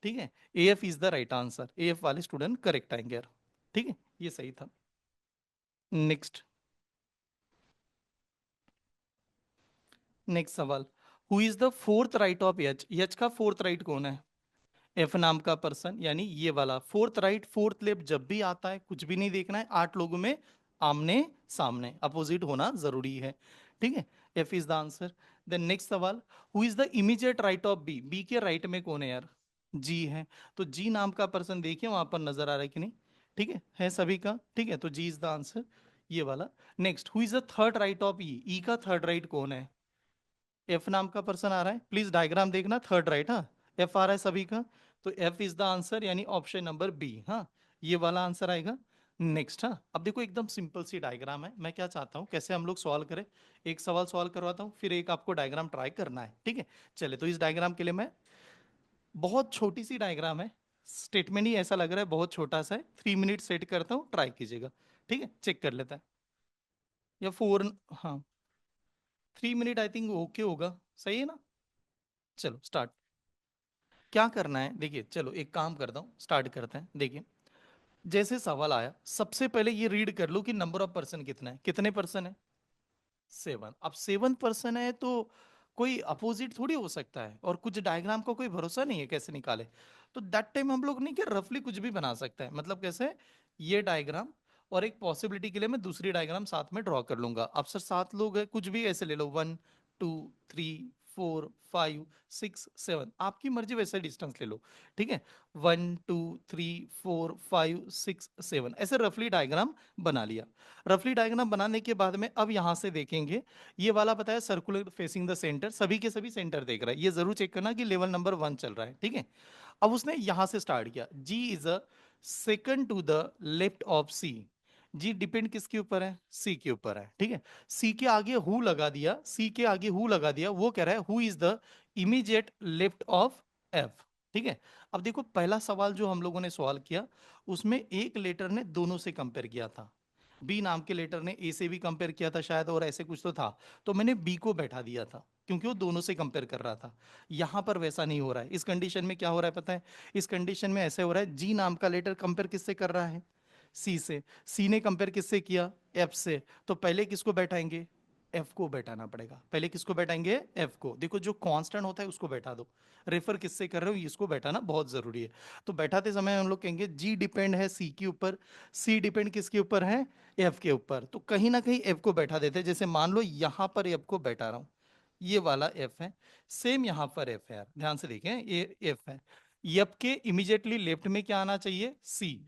ठीक है, A F is the right answer, A F वाले स्टूडेंट करेक्ट आएंगे यार। ठीक है, ये सही था। नेक्स्ट, नेक्स्ट सवाल, who is the fourth right of H? H का फोर्थ राइट कौन है? एफ नाम का पर्सन, यानी ये वाला फोर्थ राइट, फोर्थ लेफ्ट जब भी आता है कुछ भी नहीं देखना है, 8 लोगों में आमने सामने अपोजिट होना जरूरी है। ठीक है, F is the answer. Then next सवाल, who is the immediate right of B? B के राइट में कौन है यार? जी है। तो जी नाम का पर्सन देखिए वहां पर नजर आ रहा है कि नहीं? ठीक है सभी का, ठीक है, तो जी इज द आंसर, ये वाला। Next, who is the third right of E? E का थर्ड राइट कौन है? एफ नाम का पर्सन आ रहा है, प्लीज डायग्राम देखना, थर्ड राइट, हाँ एफ आ रहा है सभी का, तो एफ इज द आंसर, यानी ऑप्शन नंबर बी, हाँ ये वाला आंसर आएगा। नेक्स्ट, हाँ अब देखो एकदम सिंपल सी डायग्राम है, मैं क्या चाहता हूँ कैसे हम लोग सॉल्व करें, एक सवाल सॉल्व करवाता हूँ, फिर एक आपको डायग्राम ट्राई करना है। ठीक है, चले तो इस डायग्राम के लिए मैं, बहुत छोटी सी डायग्राम है, स्टेटमेंट ही ऐसा लग रहा है बहुत छोटा सा है, 3 मिनट सेट करता हूँ, ट्राई कीजिएगा। ठीक है, चेक कर लेता है, या 4, हाँ 3 मिनट आई थिंक ओके होगा, सही है ना? चलो स्टार्ट। क्या करना है देखिए, चलो एक काम करता हूँ, स्टार्ट करते हैं। देखिए जैसे सवाल आया, सबसे पहले ये रीड कर लो कि नंबर ऑफ पर्सन कितना है, कितने पर्सन है? 7। अब 7 पर्सन है तो कोई अपोजिट थोड़ी हो सकता है, और कुछ डायग्राम का कोई भरोसा नहीं है कैसे निकाले, तो दैट टाइम हम लोग नहीं, कि रफली कुछ भी बना सकते हैं, मतलब कैसे, ये डायग्राम और एक पॉसिबिलिटी के लिए मैं दूसरी डायग्राम साथ में ड्रॉ कर लूंगा। अब सर 7 लोग हैं, कुछ भी ऐसे ले लो, 1 2 3 4 5 6 7, आपकी मर्जी वैसे डिस्टेंस ले लो। ठीक है, 1 2 3 4 5 6 7, ऐसे रफली डायग्राम बना लिया। रफली डायग्राम बनाने के बाद में अब यहां से देखेंगे, ये वाला बताया सर्कुलर फेसिंग द सेंटर, सभी के सभी सेंटर देख रहा है, ये जरूर चेक करना कि लेवल नंबर 1 चल रहा है। ठीक है, अब उसने यहां से स्टार्ट किया, G is a second to the left of C. G depend किसके ऊपर है? सी के ऊपर है। ठीक है, सी के आगे हु लगा दिया, सी के आगे हु लगा दिया, वो कह रहा है who is the immediate left of F. ठीक है, अब देखो पहला सवाल जो हम लोगों ने सवाल किया, उसमें एक लेटर ने दोनों से कंपेयर किया था, बी नाम के लेटर ने ए से भी कंपेयर किया था शायद, और ऐसे कुछ तो था, तो मैंने बी को बैठा दिया था क्योंकि वो दोनों से कंपेयर कर रहा था। यहां पर वैसा नहीं हो रहा है, इस कंडीशन में क्या हो रहा है पता है? इस कंडीशन में ऐसे हो रहा है, जी नाम का लेटर कंपेयर किससे कर रहा है? सी से। सी ने कंपेयर किससे किया? एफ से। तो पहले किसको बैठाएंगे? एफ को बैठाना पड़ेगा, पहले किसको बैठाएंगे? एफ को। देखो जो कांस्टेंट होता है उसको बैठा दो, रेफर किससे कर रहे हो इसको बैठाना बहुत जरूरी है। तो बैठाते समय हम लोग कहेंगे जी डिपेंड है सी के ऊपर, सी डिपेंड किसके ऊपर है? एफ के ऊपर, तो कहीं ना कहीं एफ को बैठा देते हैं, जैसे मान लो यहां पर एफ को बैठा रहा हूं, ये वाला एफ है, सेम यहां पर एफ है, यार ध्यान से देखें ये एफ है, एफ के इमीडिएटली लेफ्ट में क्या आना चाहिए? सी।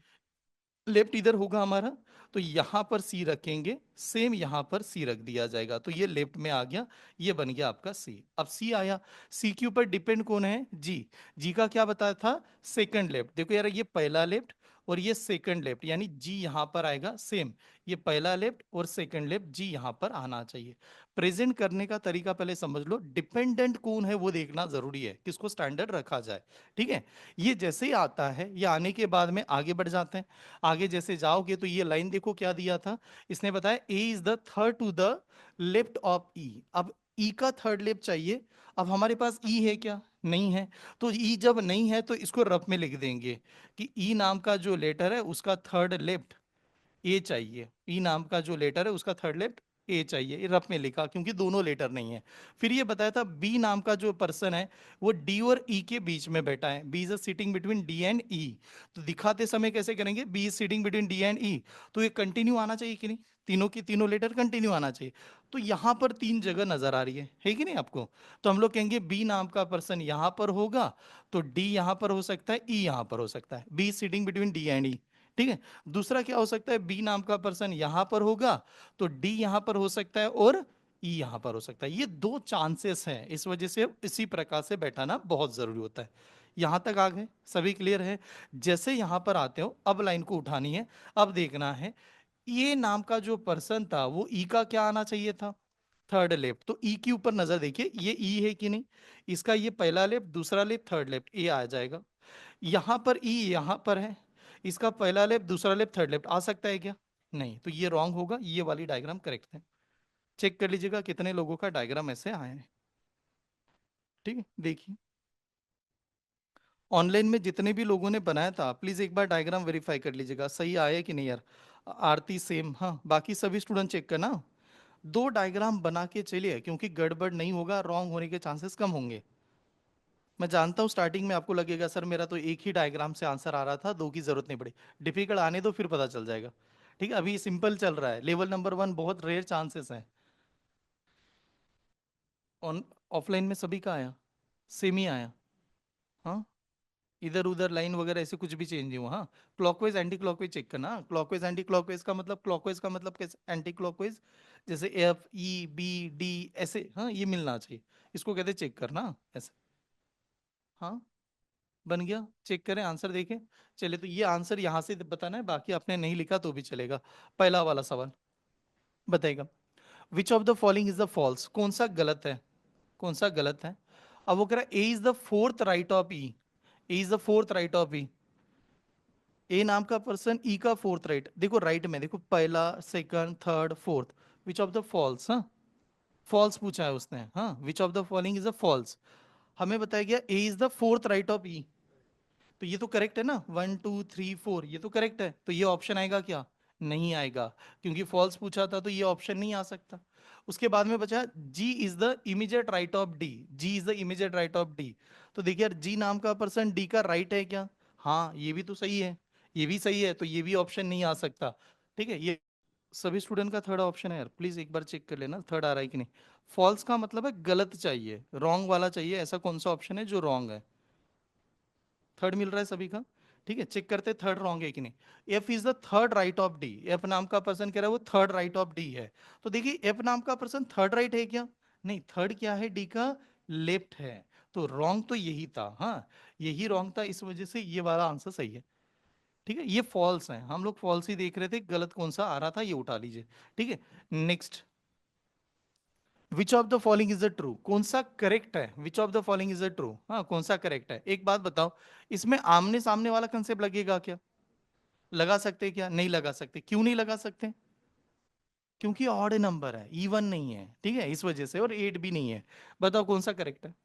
लेफ्ट इधर होगा हमारा, तो यहां पर सी रखेंगे, सेम यहां पर सी रख दिया जाएगा, तो ये लेफ्ट में आ गया, ये बन गया आपका सी। अब सी आया, सी के ऊपर डिपेंड कौन है? जी। जी का क्या बताया था? Second left. देखो यार ये पहला लेफ्ट और ये सेकंड लेफ्ट, यानी जी यहां पर आएगा सेम, ये पहला लेफ्ट और सेकंड लेफ्ट, जी यहां पर आना चाहिए। प्रेजेंट करने का तरीका पहले समझ लो, डिपेंडेंट कौन है वो देखना जरूरी है, किसको स्टैंडर्ड रखा जाए। ठीक है, ये जैसे ही आता है, ये आने के बाद में आगे बढ़ जाते हैं। आगे जैसे जाओगे तो ये लाइन देखो क्या दिया था, इसने बताया A is the third to the left of E. अब ई का थर्ड लेफ्ट चाहिए, अब हमारे पास ई है क्या? नहीं है। तो ई जब नहीं है तो इसको रफ में लिख देंगे कि ई नाम का जो लेटर है उसका थर्ड लेफ्ट ए चाहिए, ई नाम का जो लेटर है उसका थर्ड लेफ्ट ए चाहिए, ये रफ में लिखा क्योंकि दोनों लेटर नहीं है। फिर ये बताया था बी नाम का जो पर्सन है वो डी और ई के बीच में बैठा है, B is sitting between D and E. तो दिखाते समय कैसे करेंगे, B is sitting between D and E, तो ये कंटिन्यू आना चाहिए कि नहीं, तीनों की तीनों लेटर कंटिन्यू आना चाहिए। तो यहाँ पर तीन जगह नजर आ रही है कि नहीं आपको, तो हम लोग कहेंगे बी नाम का पर्सन यहाँ पर होगा, तो डी यहाँ पर हो सकता है, ई यहाँ पर हो सकता है, B sitting between D and E. ठीक है, दूसरा क्या हो सकता है, बी नाम का पर्सन यहां पर होगा, तो डी यहां पर हो सकता है और ई यहां पर हो सकता है। ये दो चांसेस हैं, इस वजह से इसी प्रकार से बैठाना बहुत जरूरी होता है। यहां तक आ गए, सभी क्लियर है। जैसे यहां पर आते हो अब लाइन को उठानी है, अब देखना है ये नाम का जो पर्सन था वो ई का क्या आना चाहिए था, थर्ड लेफ्ट। तो ई के ऊपर नजर देखिए, ये ई है कि नहीं, इसका ये पहला लेफ्ट, दूसरा लेफ्ट, थर्ड लेफ्ट, ए आ जाएगा। यहां पर ई यहां पर है, इसका पहला लेफ्ट, दूसरा लेफ्ट, थर्ड लेफ्ट आ सकता है क्या, नहीं, तो ये रॉन्ग होगा, ये वाली डायग्राम करेक्ट है। चेक कर लीजिएगा कितने लोगों का डायग्राम ऐसे आया है। ठीक है, देखिए ऑनलाइन में जितने भी लोगों ने बनाया था प्लीज एक बार डायग्राम वेरीफाई कर लीजिएगा सही आया है कि नहीं यार। आरती सेम, हाँ बाकी सभी स्टूडेंट चेक करना, दो डायग्राम बना के चलिए क्योंकि गड़बड़ नहीं होगा, रॉन्ग होने के चांसेस कम होंगे। मैं जानता हूँ स्टार्टिंग में आपको लगेगा सर मेरा तो एक ही डायग्राम से आंसर आ रहा था, दो की जरूरत नहीं पड़ी, डिफिकल्ट आने दो फिर पता चल जाएगा। ठीक है, अभी सिंपल चल रहा है, लेवल नंबर 1 बहुत रेयर चांसेस हैं। ऑन ऑफलाइन में सभी का आया, सेम ही आया, हाँ इधर उधर लाइन वगैरह ऐसे कुछ भी चेंज नहीं हुआ। हाँ क्लॉकवाइज एंटी क्लॉकवाइज चेक करना, क्लॉकवाइज एंटी क्लॉकवाइज का मतलब, क्लॉकवाइज का मतलब कैसे, एंटी क्लॉकवाइज जैसे एफ ई बी डी ऐसे, हाँ ये मिलना चाहिए, इसको कहते चेक करना ऐसे। हाँ बन गया, चेक करें आंसर देखें। चलिए तो ये आंसर यहां से बताना है, बाकी आपने नहीं लिखा तो भी चलेगा। पहला वाला सवाल बताएगा, which of the following is the false, कौन सा गलत है, कौन सा गलत है। अब वो कह रहा है A is the fourth right of E, A is the fourth right of E, A नाम का पर्सन ई का फोर्थ राइट, देखो राइट में देखो पहला second third fourth, which of the false, हाँ फॉल्स पूछा है उसने, हाँ which of the following is the false. हमें बताया गया A is the fourth right of E, तो ये तो करेक्ट है ना, 1 2 3 4 ये तो करेक्ट है, तो ये ऑप्शन आएगा क्या, नहीं आएगा, क्योंकि फॉल्स पूछा था तो ये ऑप्शन नहीं आ सकता। उसके बाद में बचा G is the immediate right of D, G is the immediate right of D, तो देखिए यार जी नाम का पर्सन डी का राइट है क्या, हाँ ये भी तो सही है, ये भी सही है, तो ये भी ऑप्शन नहीं आ सकता। ठीक है, ये सभी स्टूडेंट का थर्ड ऑप्शन है यार, प्लीज एक बार चेक कर लेना थर्ड आ रहा है कि नहीं। फॉल्स का मतलब है गलत चाहिए, रॉन्ग वाला चाहिए, ऐसा कौन सा ऑप्शन है जो रॉन्ग है, थर्ड मिल रहा है सभी का। ठीक है, चेक करते थर्ड रॉन्ग है कि नहीं। F is the third right of D, F नाम का पर्सन कह रहा है वो थर्ड राइट ऑफ डी है, तो देखिए एफ नाम का पर्सन थर्ड राइट है क्या, नहीं थर्ड क्या है, डी का लेफ्ट है, तो रॉन्ग तो यही था, हाँ यही रॉन्ग था, इस वजह से ये वाला आंसर सही है। ठीक है, ये फॉल्स है, हम लोग फॉल्स ही देख रहे थे, गलत कौन सा आ रहा था ये उठा लीजिए। ठीक है, next, which of the following is the true, कौन सा करेक्ट है, विच of the following is the true, हाँ कौन सा करेक्ट है। एक बात बताओ, इसमें आमने सामने वाला कंसेप्ट लगेगा क्या, लगा सकते हैं क्या, नहीं लगा सकते, क्यों नहीं लगा सकते, क्योंकि ऑड नंबर है, इवन नहीं है, ठीक है इस वजह से, और एट भी नहीं है। बताओ कौन सा करेक्ट है,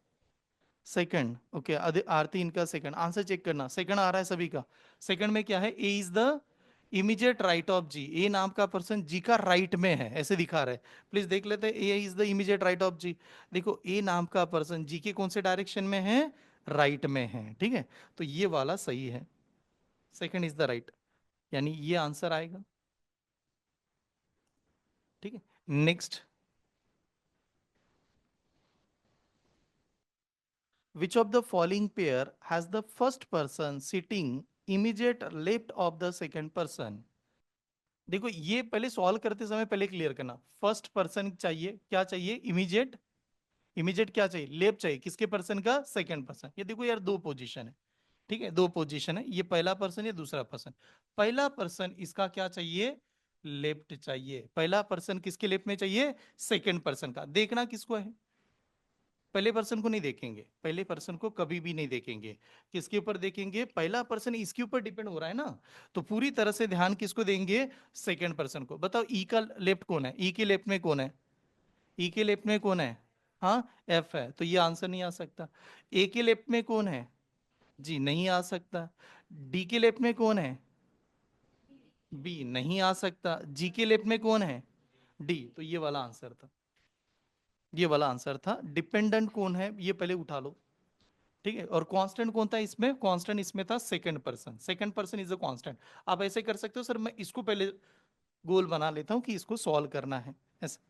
सेकंड, ओके आरती इनका सेकंड आंसर चेक करना, सेकंड आ रहा है सभी का। सेकंड में क्या है, A is the immediate right of G, A नाम का पर्सन जी का राइट में है ऐसे दिखा रहा है, प्लीज देख लेते हैं, A is the immediate right of G, देखो ए नाम का पर्सन जी के कौन से डायरेक्शन में है, राइट में है, ठीक है, तो ये वाला सही है, सेकंड इज द राइट, यानी ये आंसर आएगा। ठीक है, next, which of the following pair has the first person sitting immediate left of the second person। देखो ये पहले सॉल्व करते समय पहले क्लियर करना, फर्स्ट पर्सन चाहिए, क्या चाहिए, इमीडिएट, इमीडिएट क्या चाहिए, लेफ्ट चाहिए, किसके पर्सन का, सेकंड पर्सन, ये देखो यार दो पोजीशन है, ठीक है दो पोजीशन है, ये पहला पर्सन ये दूसरा पर्सन, पहला पर्सन इसका क्या चाहिए, लेफ्ट चाहिए, पहला पर्सन किसके लेफ्ट में चाहिए, सेकंड पर्सन का, देखना किसको है, पहले पर्सन को नहीं देखेंगे, पहले पर्सन को कभी भी नहीं देखेंगे, किसके ऊपर देखेंगे, पहला पर्सन इसके ऊपर डिपेंड हो रहा है ना, तो पूरी तरह से ध्यान किसको देंगे, सेकंड पर्सन को। बताओ ई का लेफ्ट कौन है, ई के लेफ्ट में कौन है, ई के लेफ्ट में कौन है, हाँ एफ है, तो ये आंसर नहीं आ सकता। ए के लेफ्ट में कौन है, जी नहीं आ सकता। डी के लेफ्ट में कौन है, बी नहीं आ सकता। जी के लेफ्ट में कौन है, डी, तो ये वाला आंसर था, ये वाला आंसर था। डिपेंडेंट कौन है ये पहले उठा लो, ठीक है। और कांस्टेंट कौन था इसमें? कांस्टेंट इसमें था second person, second person is a constant. आप ऐसे कर सकते हो सर, मैं इसको पहले गोल बना लेता हूं कि इसको सॉल्व करना है ऐसा।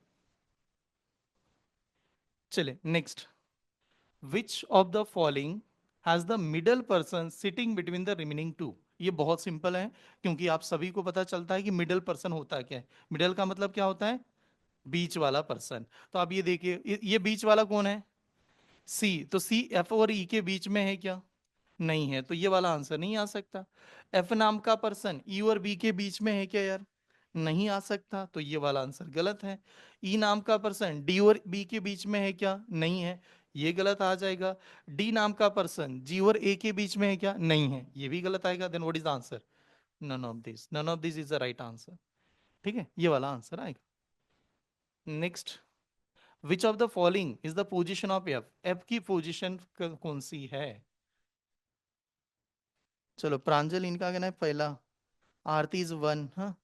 चले next, which of the following has the middle person sitting between the remaining to? ये बहुत सिंपल है, क्योंकि आप सभी को पता चलता है कि मिडल पर्सन होता क्या है। मिडल का मतलब क्या होता है? बीच वाला पर्सन। तो आप ये देखिए, ये बीच वाला कौन है? सी। तो सी एफ और ई के बीच में है क्या? नहीं है, तो ये वाला आंसर नहीं आ सकता। एफ नाम का पर्सन ई और बी के बीच में है क्या यार? नहीं आ सकता, तो ये वाला आंसर गलत है। ई नाम का पर्सन डी और बी के बीच में है क्या? नहीं है, ये गलत आ जाएगा। डी नाम का पर्सन जी और ए के बीच में है क्या? नहीं है, ये भी गलत आएगा। Then what is the answer? None of this, none of this is the right answer. ठीक है, ये वाला आंसर आएगा। Next, which of the following is the position of F? F की पोजिशन कौन सी है? चलो, प्रांजल इनका कहना है पहला, आरती इज वन। हाँ,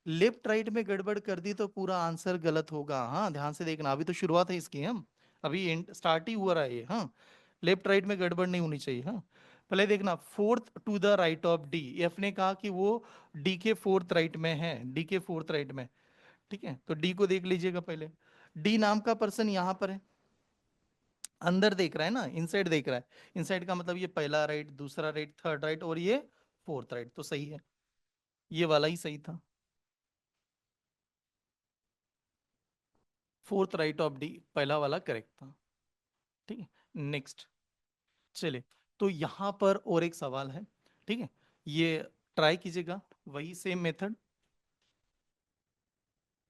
लेफ्ट राइट में गड़बड़ कर दी तो पूरा आंसर गलत होगा। हाँ, ध्यान से देखना, अभी तो शुरुआत है इसकी, हम अभी स्टार्ट ही हुआ रहा है ये। हाँ, लेफ्ट राइट में गड़बड़ नहीं होनी चाहिए। हाँ, पहले देखना, fourth to the right of D, F ने कहा कि वो डी के फोर्थ राइट में है, डी के फोर्थ राइट में। ठीक है, तो डी को देख लीजिएगा पहले। डी नाम का पर्सन यहाँ पर है, अंदर देख रहा है ना, इनसाइड देख रहा है। इनसाइड का मतलब ये पहला राइट, दूसरा राइट, थर्ड राइट और ये फोर्थ राइट, तो सही है, ये वाला ही सही था। फोर्थ राइट ऑफ डी, पहला वाला करेक्ट था। ठीक है, नेक्स्ट। चलिए, तो यहां पर और एक सवाल है, ठीक है, ये ट्राई कीजिएगा, वही सेम मेथड।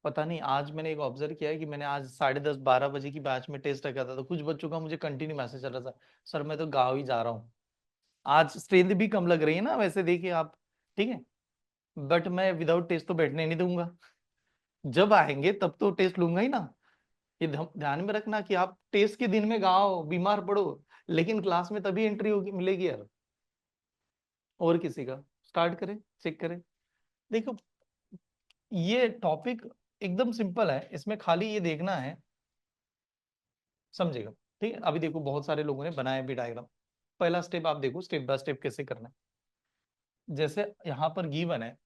पता नहीं, आज मैंने एक ऑब्जर्व किया है कि मैंने आज 10:30-12 बजे की बैच में टेस्ट रखा था, तो कुछ बच्चों का मुझे कंटिन्यू मैसेज चल रहा था, सर मैं तो गाँव ही जा रहा हूँ। आज स्ट्रेंथ भी कम लग रही है ना वैसे, देखिए आप। ठीक है, बट मैं विदाउट टेस्ट तो बैठने नहीं दूंगा, जब आएंगे तब तो टेस्ट लूंगा ही ना। ये ध्यान में रखना कि आप टेस्ट के दिन में गाओ, बीमार पड़ो, लेकिन क्लास में तभी एंट्री होगी, मिलेगी यार। और किसी का स्टार्ट करें, चेक करें। देखो, ये टॉपिक एकदम सिंपल है, इसमें खाली ये देखना है, समझेगा। ठीक है, अभी देखो बहुत सारे लोगों ने बनाया भी डायग्राम। पहला स्टेप आप देखो, स्टेप बाय स्टेप कैसे करना है। जैसे यहाँ पर गिवन है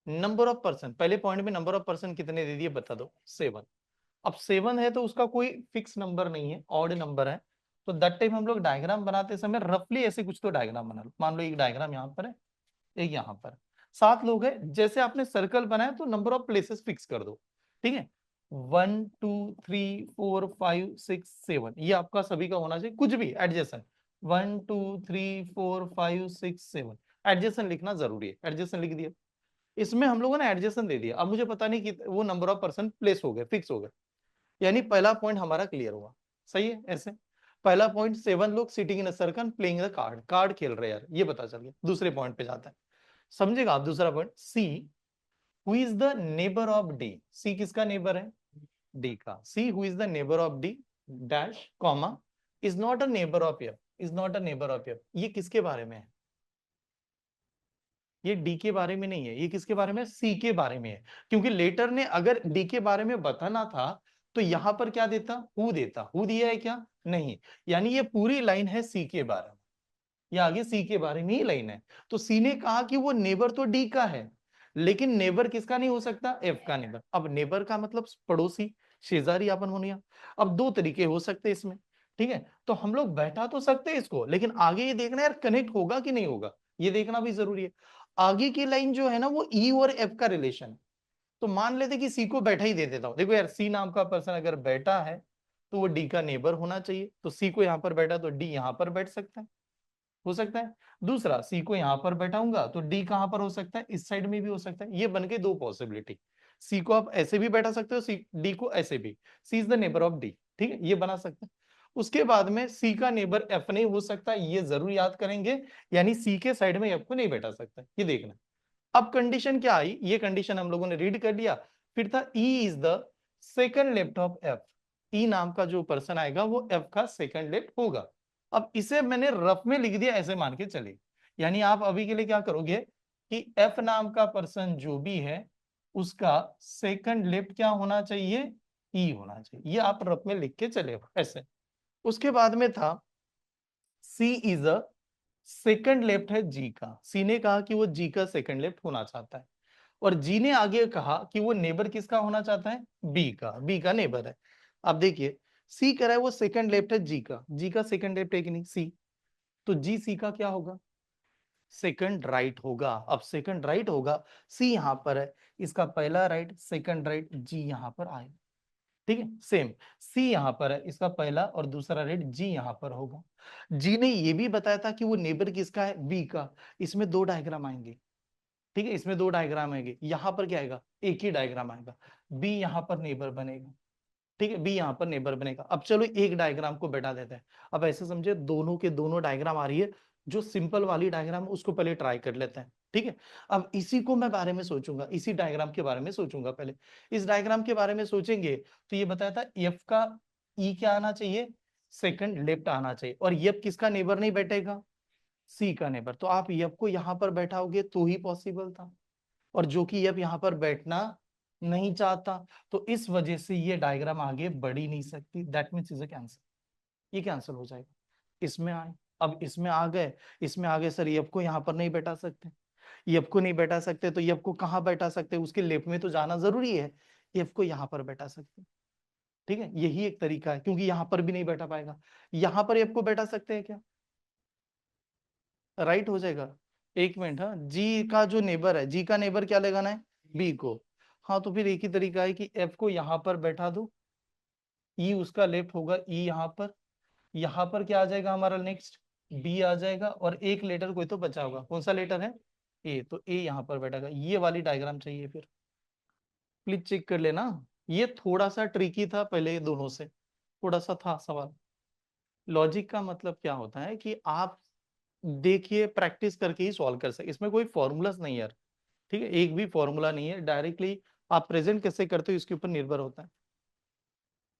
नंबर ऑफ पर्सन, पहले पॉइंट में नंबर ऑफ पर्सन कितने दे दिए बता दो, 7। अब 7 है तो उसका कोई फिक्स नंबर नहीं है, ऑड नंबर है। तो दैट टाइम हम लोग डायग्राम बनाते समय रफली ऐसे कुछ तो डायग्राम बना लो। मान लो एक डायग्राम यहाँ पर है, एक यहाँ पर, 7 लोग हैं, जैसे आपने सर्कल बनाया तो नंबर ऑफ प्लेसेस फिक्स कर दो। ठीक है, 1 2 3 4 5 6 7, ये आपका सभी का होना चाहिए, कुछ भी एडजेसन, 1 2 3 4 5 6 7, एडजेसन लिखना जरूरी है, एडजेसन लिख दिया। इसमें हम लोगों ने एडजेसन दे दिया, अब मुझे पता नहीं कि वो नंबर ऑफ पर्सन प्लेस हो गए, फिक्स हो गए, यानी पहला पॉइंट हमारा क्लियर हुआ। सही है ऐसे। पहला पॉइंट, 7 लोग sitting in a circle playing the card, card खेल रहे हैं यार, ये पता चल गया। दूसरे पॉइंट पे जाता है, समझेगा आप। दूसरा point, C who is the neighbour of D, C किसका नेबर है? डी का। C who is the neighbour of D dash comma is not a neighbour of F, is not a neighbour of F, ये किसके बारे में है? ये D के बारे में नहीं है, ये किसके बारे में? सी के बारे में है। क्योंकि लेटर ने अगर डी के बारे में बताना था तो यहां पर क्या देता? हु देता, हु दिया है क्या? नहीं। यानी ये पूरी लाइन है सी के बारे में, ये आगे सी के बारे में ही लाइन है। तो सी ने कहा कि वो नेबर तो डी का है, लेकिन नेबर किसका नहीं हो सकता? एफ का नेबर। अब नेबर का मतलब पड़ोसी, शेजारी अपन होनिया। अब दो तरीके हो सकते हैं इसमें। ठीक है, तो हम लोग बैठा तो सकते हैं इसको, लेकिन आगे ये देखना यार कनेक्ट होगा कि नहीं होगा, ये देखना भी जरूरी है। आगे की लाइन जो है ना वो ई और एफ का रिलेशन है। तो मान लेते कि सी को बैठा ही दे देता हूं, देखो यार सी नाम का पर्सन अगर बैठा है तो वो डी का नेबर होना चाहिए, तो सी को यहां पर बैठा तो डी यहां पर बैठ सकता है, हो सकता है। दूसरा, सी को यहां पर बैठाऊंगा तो डी कहां पर हो सकता है? इस साइड में भी हो सकता है। ये बन के दो पॉसिबिलिटी, सी को आप ऐसे भी बैठा सकते हो, सी डी को ऐसे भी, C is the neighbour of D. ठीक है, ये बना सकते हैं। उसके बाद में सी का नेबर एफ नहीं हो सकता, ये जरूर याद करेंगे, यानी सी के साइड में एफ को नहीं बैठा सकता, ये देखना। अब कंडीशन क्या आई, ये कंडीशन हम लोगों ने रीड कर लिया। फिर था E is the second left of F, E नाम का जो पर्सन आएगा वो एफ का सेकंड लेफ्ट होगा। अब इसे मैंने रफ में लिख दिया, ऐसे मान के चलिए। यानी आप अभी के लिए क्या करोगे कि एफ नाम का पर्सन जो भी है उसका सेकंड लेफ्ट क्या होना चाहिए, ई होना चाहिए। ये आप रफ में लिख के चले ऐसे। उसके बाद में था सी इज अ सेकंड लेफ्ट है जी का। सी ने कहा कि वो जी का सेकंड लेफ्ट होना चाहता है, और जी ने आगे कहा कि वो नेबर किसका होना चाहता है, बी का। बी का नेबर है। अब देखिए सी कह रहा है वो सेकंड लेफ्ट है जी का। जी का सेकंड लेफ्ट है कि नहीं, सी। तो जी सी का क्या होगा, सेकंड राइट होगा। अब सेकंड राइट होगा, सी यहां पर है, इसका पहला राइट सेकंड राइट जी यहां पर आएगा। ठीक है, सेम सी यहां पर है, इसका पहला और दूसरा राइट जी यहां पर होगा। जी ने ये भी बताया था कि वो नेबर किसका है, बी का। इसमें दो डायग्राम आएंगे। ठीक है, इसमें दो डायग्राम आएंगे, यहां पर क्या आएगा, एक ही डायग्राम आएगा। बी यहां पर नेबर बनेगा। ठीक है, बी यहां पर नेबर बनेगा। अब चलो एक डायग्राम को बैठा देते हैं। अब ऐसे समझे दोनों के दोनों डायग्राम आ रही है, जो सिंपल वाली डायग्राम उसको पहले ट्राई कर लेते हैं। ठीक है, अब इसी को मैं बारे में सोचूंगा, इसी डायग्राम के बारे में सोचूंगा पहले। इस डायग्राम के बारे में सोचेंगे तो ये बताया था एफ का ई क्या आना चाहिए, सेकंड लेफ्ट आना चाहिए। और एफ किसका नेबर नहीं बैठेगा, सी का नेबर। तो आप एफ को यहां पर बैठाओगे तो ही पॉसिबल था, और जो कि अब यहाँ पर बैठना नहीं चाहता, तो इस वजह से ये डायग्राम आगे बढ़ ही नहीं सकती। That means is a cancel, ये कैंसिल हो जाएगा। इसमें आए, अब इसमें आ गए, इसमें आ गए सर यब को यहाँ पर नहीं बैठा सकते। यब को नहीं बैठा सकते तो यब को कहाँ बैठा सकते, उसके लेफ्ट में तो जाना जरूरी है। यब को यहाँ पर बैठा सकते। ठीक है, यही एक तरीका है, क्योंकि यहाँ पर भी नहीं बैठा पाएगा। यहाँ पर यब को बैठा सकते हैं क्या, राइट हो जाएगा। एक मिनट, हाँ जी का जो नेबर है, जी का नेबर क्या लगाना है, बी को। हाँ तो फिर एक ही तरीका है कि एफ को यहां पर बैठा दो, ई उसका लेफ्ट होगा, ई यहाँ पर क्या आ जाएगा हमारा नेक्स्ट, बी आ जाएगा, और एक लेटर कोई तो बचा होगा, कौन सा लेटर है, ए। तो ए यहाँ पर बैठेगा। ये वाली डायग्राम चाहिए फिर, प्लीज चेक कर लेना। ये थोड़ा सा ट्रिकी था पहले, ये दोनों से थोड़ा सा था सवाल। लॉजिक का मतलब क्या होता है कि आप देखिए प्रैक्टिस करके ही सॉल्व कर सकते, इसमें कोई फॉर्मूलाज नहीं है यार। ठीक है, एक भी फॉर्मूला नहीं है, डायरेक्टली आप प्रेजेंट कैसे करते हो इसके ऊपर निर्भर होता है।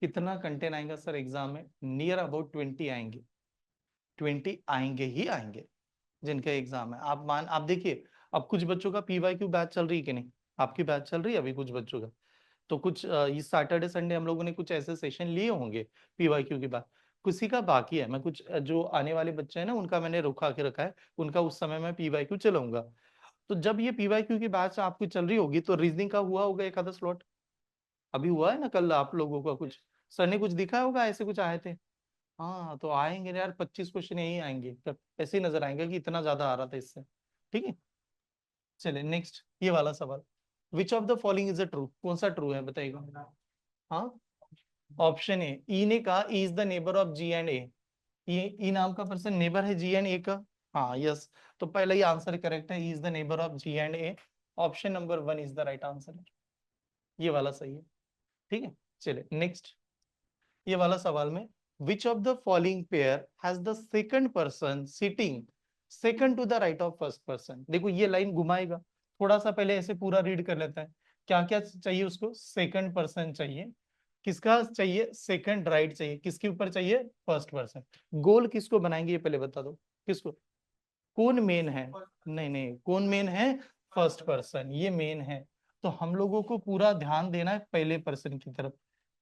कितना कंटेंट आएगा सर एग्जाम में, नियर अबाउट 20 आएंगे। 20 आएंगे ही आएंगे जिनका एग्जाम है। आप देखिए, अब कुछ बच्चों का पीवाईक्यू बैच चल रही है कि नहीं, आपकी बैच चल रही है अभी कुछ बच्चों का। तो कुछ इस सैटरडे संडे हम लोगों ने कुछ ऐसे सेशन लिए होंगे पीवाईक्यू के बाद। किसी का बाकी है, मैं कुछ जो आने वाले बच्चे हैं ना उनका मैंने रुका के रखा है, उनका उस समय मैं पीवाईक्यू चलाऊंगा। तो जब ये पीवाईक्यू की बैच आपकी चल रही होगी तो रीजनिंग का हुआ होगा एक आधा स्लॉट, अभी हुआ है ना कल आप लोगों का कुछ, सर ने कुछ दिखा होगा ऐसे कुछ आए थे। हाँ तो आएंगे ना यार, 25 क्वेश्चन यही आएंगे, तब ऐसे ही नजर आएंगे कि इतना ज्यादा आ रहा था इससे। ठीक है, चलिए नेक्स्ट ये वाला सवाल। Which of the following is a true, कौन सा ट्रू है बताइएगा। हाँ, ऑप्शन ए, ई ने कहा E is the neighbour of G and A. E नाम का पर्सन नेबर है जी एंड ए का। हाँ यस, तो पहला ही आंसर करेक्ट है, E is the neighbour of G and A. Option number one is the right answer, ये वाला सही है। ठीक है, चलिए नेक्स्ट ये वाला सवाल में, which of the following pair has the second person sitting second to the right of first person. देखो ये लाइन घुमाएगा, थोड़ा सा पहले ऐसे पूरा रीड कर लेता है। क्या क्या चाहिए उसको, सेकंड पर्सन चाहिए, किसका चाहिए, सेकंड राइट चाहिए, किसके ऊपर चाहिए, फर्स्ट पर्सन। गोल किसको बनाएंगे ये पहले बता दो, किसको, कौन मेन है, नहीं नहीं कौन मेन है, फर्स्ट पर्सन, ये मेन है। तो हम लोगों को पूरा ध्यान देना है पहले पर्सन की तरफ।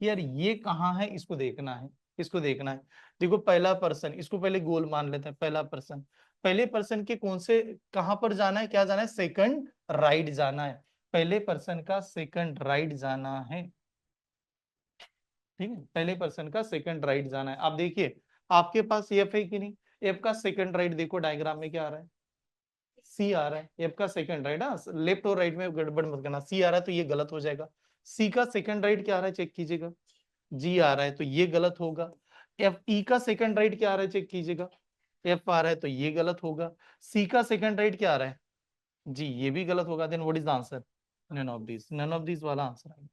यार ये कहाँ है, इसको देखना है, इसको देखना है। देखो पहला पर्सन, इसको पहले गोल मान लेते हैं, पहला पर्सन। पहले पर्सन के कौन से, कहां पर जाना है, क्या जाना है, सेकंड राइट जाना है। पहले पर्सन का सेकंड राइट जाना है। ठीक है, पहले पर्सन का सेकंड राइट जाना है। आप देखिए आपके पास एफ है कि नहीं, एफ का सेकंड राइट देखो डायग्राम में क्या आ रहा है, सी आ रहा है। एफ का सेकंड राइट, हाँ लेफ्ट और राइट में गड़बड़ मत करना, सी आ रहा है तो ये गलत हो जाएगा। सी का सेकंड राइट क्या आ रहा है चेक कीजिएगा, जी आ रहा है तो ये गलत होगा। एफ ई का सेकंड राइट क्या आ रहा है चेक कीजिएगा, एफ आ रहा है तो ये गलत होगा। सी का सेकंड राइट क्या आ रहा है, जी ये भी गलत होगा। Then what is the answer, none of this, none of this वाला आंसर है।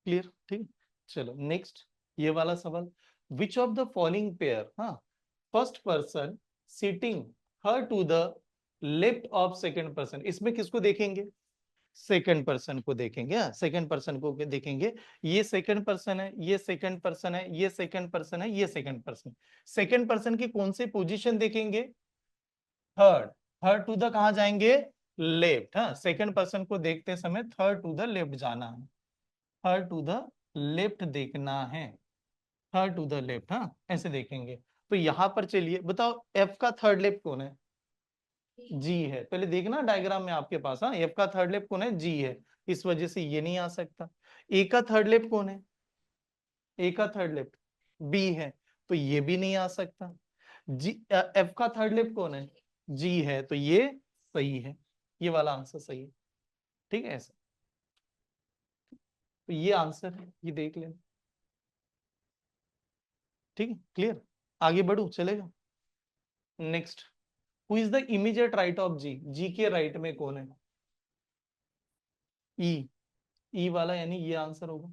क्लियर, ठीक। चलो नेक्स्ट ये वाला सवाल, which of the following pair, हाँ, first person sitting her to the left of second person, इसमें किसको देखेंगे, सेकंड पर्सन को देखेंगे। हाँ सेकंड पर्सन को देखेंगे। ये सेकंड पर्सन है, ये सेकंड पर्सन है, ये सेकंड पर्सन है, ये सेकंड पर्सन। सेकंड पर्सन की कौन सी पोजीशन देखेंगे, थर्ड, थर्ड टू द कहाँ जाएंगे, लेफ्ट। हाँ, सेकंड पर्सन को देखते समय थर्ड टू द लेफ्ट जाना है, थर्ड टू द लेफ्ट देखना है, थर्ड टू द लेफ्ट। हाँ, ऐसे देखेंगे। तो यहां पर चलिए बताओ, एफ का थर्ड लेफ्ट कौन है, जी है। पहले देखना डायग्राम में आपके पास, हाँ, एफ का थर्ड लेफ्ट कौन है, जी है। इस वजह से ये नहीं आ सकता। ए का थर्ड लेफ्ट कौन है, ए का थर्ड लेफ्ट बी है, तो ये भी नहीं आ सकता। जी, एफ का थर्ड लेफ्ट कौन है, जी है, तो ये सही है, ये वाला आंसर सही है। ठीक है, ऐसा। तो ये आंसर है, ये देख लेना। ठीक है, क्लियर। आगे बढ़ू, चलेगा। Next, who is the immediate right of G, G के राइट में कौन है, ई, ई वाला, यानी ये आंसर होगा।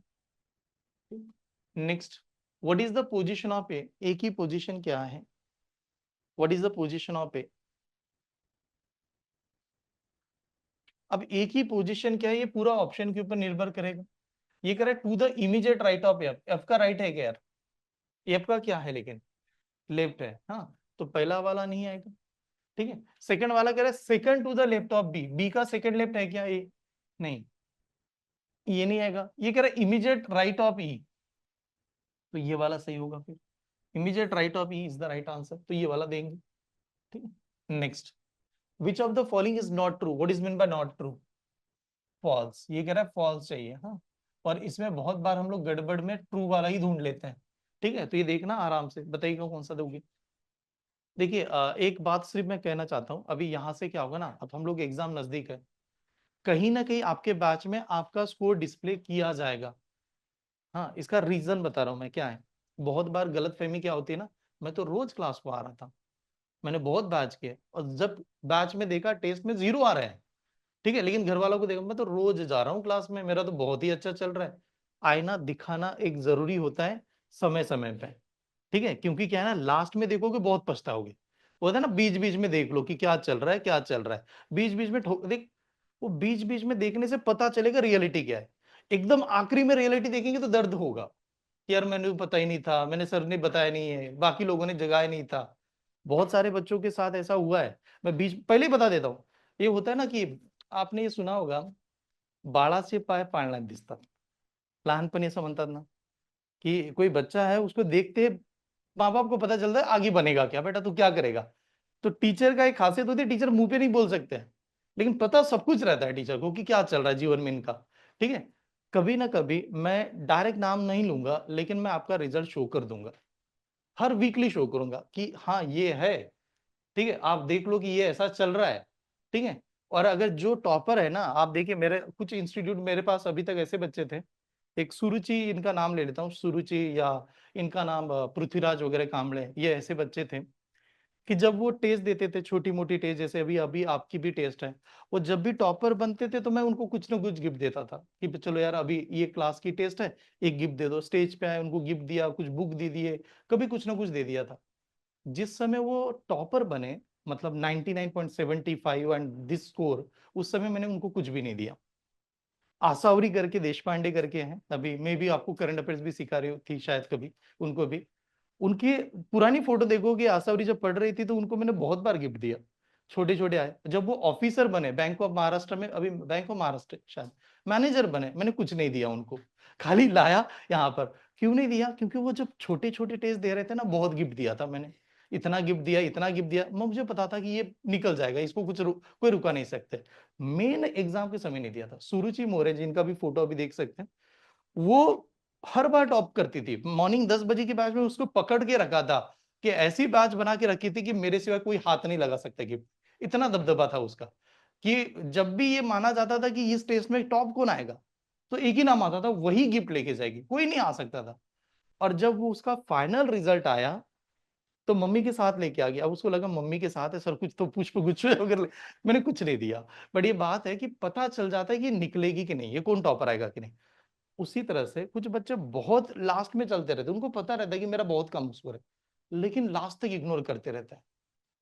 Next, what is the position of A की पोजीशन क्या है, what is the position of A. अब ए की पोजीशन क्या है, ये पूरा ऑप्शन के ऊपर निर्भर करेगा। ये कह रहा है to the immediate right of F, F का राइट है क्या यार, एफ का क्या है लेकिन, लेफ्ट है। हाँ, तो पहला वाला नहीं आएगा। ठीक है, सेकंड वाला कह रहा है second to the left of B, B का सेकंड लेफ्ट है क्या, ए नहीं, ये नहीं आएगा। ये कह रहा है इमीडिएट राइट ऑफ ई, तो ये वाला सही होगा फिर, immediate right of E is the right answer, तो ये वाला देंगे। ठीक है, next, which of the following is not true, what is mean by not true, false. ये कह रहा है फॉल्स चाहिए। हाँ, और इसमें बहुत बार हम लोग गड़बड़ में ट्रू वाला ही ढूंढ लेते हैं। ठीक है, तो ये देखना आराम से, बताइएगा कौन सा दोगे। देखिए, एक बात सिर्फ मैं कहना चाहता हूँ, अभी यहाँ से क्या होगा ना, अब हम लोग एग्जाम नजदीक है, कहीं ना कहीं आपके बैच में आपका स्कोर डिस्प्ले किया जाएगा। हाँ, इसका रीजन बता रहा हूँ मैं क्या है। बहुत बार गलतफहमी क्या होती है ना, मैं तो रोज क्लास को आ रहा था, मैंने बहुत बैच किए, और जब बैच में देखा टेस्ट में 0 आ रहे हैं, ठीक है, लेकिन घर वालों को देखा मैं तो रोज जा रहा हूँ क्लास में, मेरा तो बहुत ही अच्छा चल रहा है। आईना दिखाना एक जरूरी होता है समय समय पे। ठीक है, क्योंकि क्या है ना, लास्ट में देखोगे बहुत पछताओगे। वो होता है ना, बीच बीच में देख लो कि क्या चल रहा है, क्या चल रहा है, बीच बीच में देख, वो बीच बीच में देखने से पता चलेगा रियलिटी क्या है। एकदम आखिरी में रियलिटी देखेंगे तो दर्द होगा कि यार मैंने पता ही नहीं था, मैंने सर ने बताया नहीं है, बाकी लोगों ने जगाया नहीं था। बहुत सारे बच्चों के साथ ऐसा हुआ है। मैं बीच पहले ही बता देता हूँ, ये होता है ना कि आपने ये सुना होगा, बाळाचे पाय पाळण्यात दिसतात, लहानपणी असं म्हणतात ना, कि कोई बच्चा है उसको देखते माँ बाप को पता चलता है आगे बनेगा क्या, बेटा तू क्या करेगा। तो टीचर का एक खासियत होती है, टीचर मुंह पे नहीं बोल सकते हैं, लेकिन पता सब कुछ रहता है टीचर को कि क्या चल रहा है जीवन में इनका। ठीक है, कभी ना कभी मैं डायरेक्ट नाम नहीं लूंगा, लेकिन मैं आपका रिजल्ट शो कर दूंगा, हर वीकली शो करूंगा कि हाँ ये है। ठीक है, आप देख लो कि ये ऐसा चल रहा है। ठीक है, और अगर जो टॉपर है ना, आप देखिए मेरे कुछ इंस्टीट्यूट, मेरे पास अभी तक ऐसे बच्चे थे, एक सुरुचि, इनका नाम ले लेता हूँ, सुरुचि, या इनका नाम पृथ्वीराज वगैरह कांबळे, ये ऐसे बच्चे थे कि जब वो टेस्ट देते थे, छोटी मोटी टेस्ट, जैसे अभी अभी आपकी भी टेस्ट है, वो जब भी टॉपर बनते थे तो मैं उनको कुछ ना कुछ गिफ्ट देता था कि चलो यार अभी ये क्लास की टेस्ट है, एक गिफ्ट दे दो। स्टेज पे आए, उनको गिफ्ट दिया, कुछ बुक दे दिए, कभी कुछ ना कुछ दे दिया था। जिस समय वो टॉपर बने, मतलब 99.75 एंड दिस स्कोर, उस समय मैंने उनको कुछ भी नहीं दिया। आसावरी करके, देश पांडे करके हैं, अभी मे भी आपको करंट अफेयर्स भी सिखा रही थी शायद कभी, उनको भी, उनकी पुरानी फोटो देखोगे, आसावरी जब पढ़ रही थी तो उनको मैंने बहुत बार गिफ्ट दिया। छोटे छोटे आए, जब वो ऑफिसर बने बैंक ऑफ महाराष्ट्र में, अभी बैंक ऑफ महाराष्ट्र शायद मैनेजर बने, मैंने कुछ नहीं दिया उनको, खाली लाया यहाँ पर। क्यों नहीं दिया, क्योंकि वो जब छोटे छोटे टेस्ट दे रहे थे ना, बहुत गिफ्ट दिया था मैंने, इतना गिफ्ट दिया, इतना गिफ्ट दिया, मुझे पता था कि ये निकल जाएगा, इसको कोई रुका नहीं सकते। मेन एग्जाम के समय नहीं दिया था। सुरुचि मोरे, जिनका भी फोटो अभी देख सकते हैं, वो हर बार टॉप करती थी, मॉर्निंग 10 बजे की बैच में उसको पकड़ के रखा था, कि ऐसी बैच बना के रखी थी कि मेरे सिवा कोई हाथ नहीं लगा सकता गिफ्ट, इतना दबदबा था उसका। कि जब भी ये माना जाता था कि इस टेस्ट में टॉप कौन आएगा, तो एक ही नाम आता था, वही गिफ्ट लेके जाएगी, कोई नहीं आ सकता था। और जब वो उसका फाइनल रिजल्ट आया, तो मम्मी के साथ लेके आ गया, अब उसको लगा मम्मी के साथ है सर, कुछ तो पुष्प गुच्छ वगैरह मैंने कुछ नहीं दिया। बट ये बात है कि पता चल जाता है कि निकलेगी कि नहीं, ये कौन टॉपर आएगा कि नहीं। उसी तरह से कुछ बच्चे बहुत लास्ट में चलते रहते हैं, उनको पता रहता है कि मेरा बहुत कम स्कोर है, लेकिन लास्ट तक इग्नोर करते रहता है।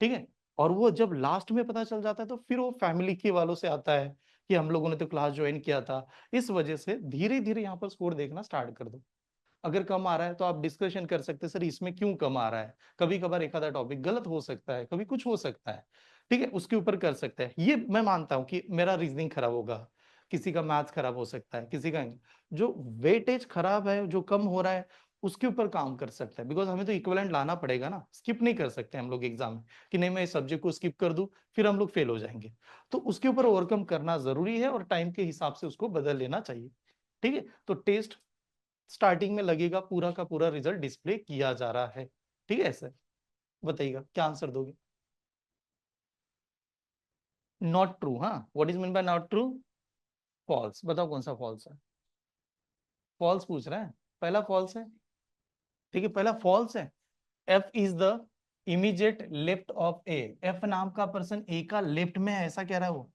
ठीक है, और वो जब लास्ट में पता चल जाता है तो फिर वो फैमिली के वालों से आता है कि हम लोगों ने तो क्लास ज्वाइन किया था। इस वजह से धीरे धीरे यहाँ पर स्कोर देखना स्टार्ट कर दो। अगर कम आ रहा है तो आप डिस्कशन कर सकते हैं, सर इसमें क्यों कम आ रहा है, कभी कभार एक आधा टॉपिक गलत हो सकता है, कभी कुछ हो सकता है। ठीक है, उसके ऊपर कर सकते हैं। ये मैं मानता हूं कि मेरा रीजनिंग खराब होगा, किसी का मैथ्स खराब हो सकता है, किसी का जो वेटेज खराब है, जो कम हो रहा है, उसके ऊपर काम कर सकता है। बिकॉज हमें तो इक्विवेलेंट लाना पड़ेगा ना, स्किप नहीं कर सकते हम लोग एग्जाम में कि नहीं मैं इस सब्जेक्ट को स्किप कर दूं फिर हम लोग फेल हो जाएंगे। तो उसके ऊपर ओवरकम करना जरूरी है और टाइम के हिसाब से उसको बदल लेना चाहिए। ठीक है, तो टेस्ट स्टार्टिंग में लगेगा पूरा का पूरा रिजल्ट डिस्प्ले किया जा रहा है। ठीक है, ऐसे बताइएगा क्या आंसर दोगे। नॉट ट्रू, हाँ, what is mean by not true? False, बताओ कौन सा फॉल्स है। फॉल्स पूछ रहा है, पहला फॉल्स है। ठीक है, पहला फॉल्स है। F is the immediate left of A. F नाम का पर्सन ए का लेफ्ट में है, ऐसा कह रहा है वो।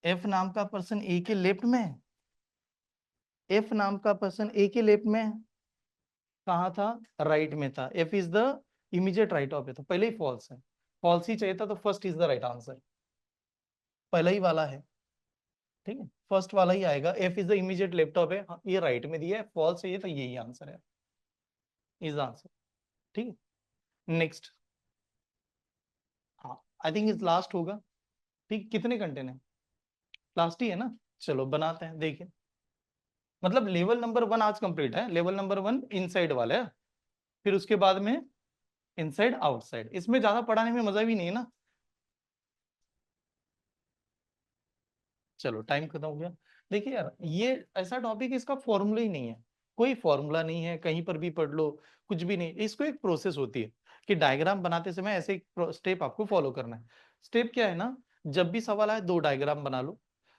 एफ नाम का पर्सन ए के लेफ्ट में है। एफ नाम का पर्सन ए के लेफ्ट में है। कहा था? राइट में था। F is the immediate right of A, तो पहले ही फॉल्स है। फॉल्स ही चाहिए था, तो first is the right answer, पहला ही वाला है। ठीक है, फर्स्ट वाला ही आएगा। F is the immediate left of A, ये राइट में दिया है, फॉल्स है ये, तो यही आंसर है, इज आंसर। ठीक है, नेक्स्ट। हाँ, आई थिंक इज लास्ट होगा। ठीक, कितने कंटेंट है? लास्ट ही है ना। चलो बनाते हैं, देखिए। मतलब लेवल नंबर 1 आज कंप्लीट है। लेवल नंबर 1 इनसाइड वाला है, फिर उसके बाद में इनसाइड आउटसाइड। इसमें ज्यादा पढ़ाने में मजा भी नहीं है ना। चलो टाइम खत्म हो गया। देखिए यार, ये ऐसा टॉपिक है, इसका फॉर्मूला ही नहीं है। कोई फॉर्मूला नहीं है, कहीं पर भी पढ़ लो, कुछ भी नहीं। इसको एक प्रोसेस होती है कि डायग्राम बनाते समय ऐसे एक स्टेप आपको फॉलो करना है। स्टेप क्या है ना, जब भी सवाल आए 2 डायग्राम बना लो।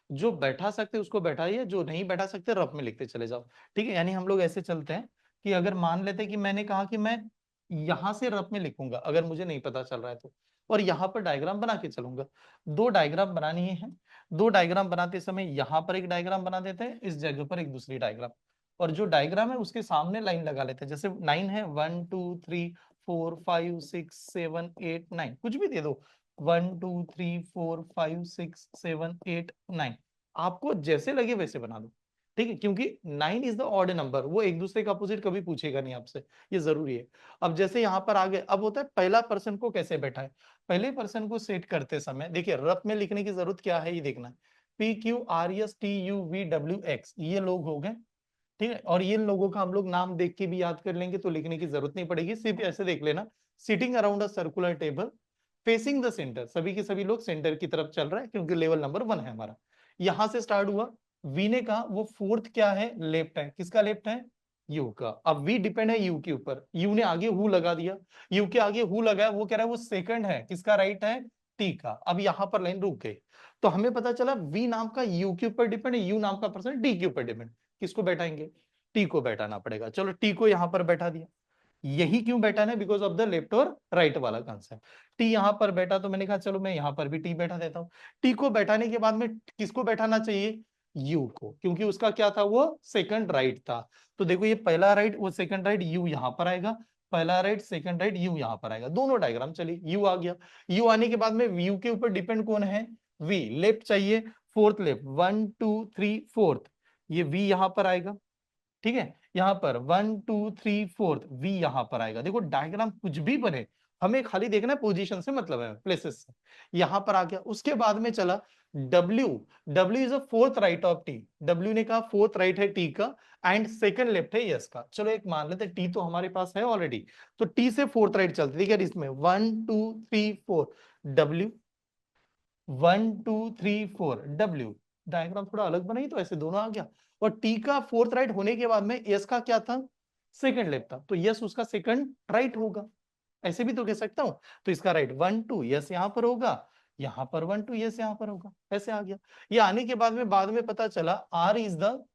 जो बैठा सकते उसको बैठाइए, जो नहीं बैठा सकते रफ में लिखते चले जाओ। ठीक है, यानी हम लोग ऐसे चलते हैं कि अगर मान लेते हैं कि मैंने कहा कि मैं यहां से रफ में लिखूंगा अगर मुझे नहीं पता चल रहा है तो, और यहाँ पर डायग्राम बना के चलूंगा। 2 डायग्राम बनानी है। 2 डायग्राम बनाते समय यहाँ पर एक डायग्राम बना देते हैं, इस जगह पर एक दूसरी डायग्राम। और जो डायग्राम है उसके सामने लाइन लगा लेते हैं। जैसे 9 है, 1 2 3 4 5 6 7 8 9, कुछ भी दे दो। 1 2 3 4 5 6 7 8 9, आपको जैसे लगे वैसे बना दो। ठीक है, क्योंकि 9 इज द ऑड नंबर, वो एक दूसरे का अपोजिट कभी पूछेगा नहीं आपसे, ये जरूरी है। अब जैसे यहाँ पर आ गए, अब होता है पहला पर्सन को कैसे बैठा है। पहले पर्सन को सेट करते समय देखिए, रफ में लिखने की जरूरत क्या है ये देखना है। PQRSTUVWX, ये लोग हो गए। ठीक है, और ये लोगों का हम लोग नाम देख के भी याद कर लेंगे, तो लिखने की जरूरत नहीं पड़ेगी, सिर्फ ऐसे देख लेना। Sitting around a circular table facing the centre, सभी के सभी लोग सेंटर की तरफ चल रहे हैं क्योंकि लेवल नंबर 1 है हमारा। यहां से स्टार्ट हुआ। वी ने कहा वो फोर्थ क्या है, लेफ्ट है। किसका लेफ्ट है? यू का। अब वी डिपेंड है यू के ऊपर, यू ने आगे हु लगा दिया। यू के आगे हु लगाया, वो कह रहा है वो सेकंड है, किसका राइट है? टी का। अब यहां पर लाइन रुक गई। तो हमें पता चला वी नाम का यू के ऊपर डिपेंड है, यू नाम का पर्सन डी के ऊपर डिपेंड। किसको बैठाएंगे? टी को बैठाना पड़ेगा। चलो टी को यहां पर बैठा दिया। यही क्यों बैठा है? बिकॉज ऑफ द लेफ्ट और राइट वाला कंसेप्ट। टी यहां पर बैठा, तो मैंने कहा चलो मैं यहां पर भी टी बैठा देता हूं। टी को बैठाने के बाद में किसको बैठाना चाहिए? यू को, क्योंकि उसका क्या था, वो सेकंड राइट था। तो देखो ये पहला राइट, वो सेकंड राइट, यू यहां पर आएगा। पहला राइट सेकंड राइट, यू यहां पर आएगा। दोनों डायग्राम चली, यू आ गया। यू आने के बाद में यू के ऊपर डिपेंड कौन है? वी। लेफ्ट चाहिए, फोर्थ लेफ्ट, 1 2 3 4, ये वी यहां पर आएगा। ठीक है, यहाँ पर 1 2 3 4 वी यहाँ पर आएगा। देखो डायग्राम कुछ भी बने, हमें खाली देखना है पोजीशन से मतलब है, प्लेसेस से। यहाँ पर आ गया। उसके बाद में चला W. W is a fourth right of T. W ने कहा फोर्थ राइट है टी का, एंड सेकंड लेफ्ट है यस का। चलो एक मान लेते, टी तो हमारे पास है ऑलरेडी, तो टी से फोर्थ राइट चलते। ठीक है, इसमें 1 2 3 4 डब्ल्यू, 1 2 3 4 डब्ल्यू। डायग्राम थोड़ा अलग बनाई तो ऐसे दोनों आ गया। और टी का फोर्थ राइट होने के बाद में यस का क्या था? सेकंड लेफ्ट था, तो यस उसका सेकंड राइट होगा। ऐसे भी तो कह सकता हूं। तो इसका राइट 1 2 यस यहां पर होगा, यहां पर 1 2 यस यहां पर होगा। ऐसे आ गया। ये आने के बाद में पता चला R is the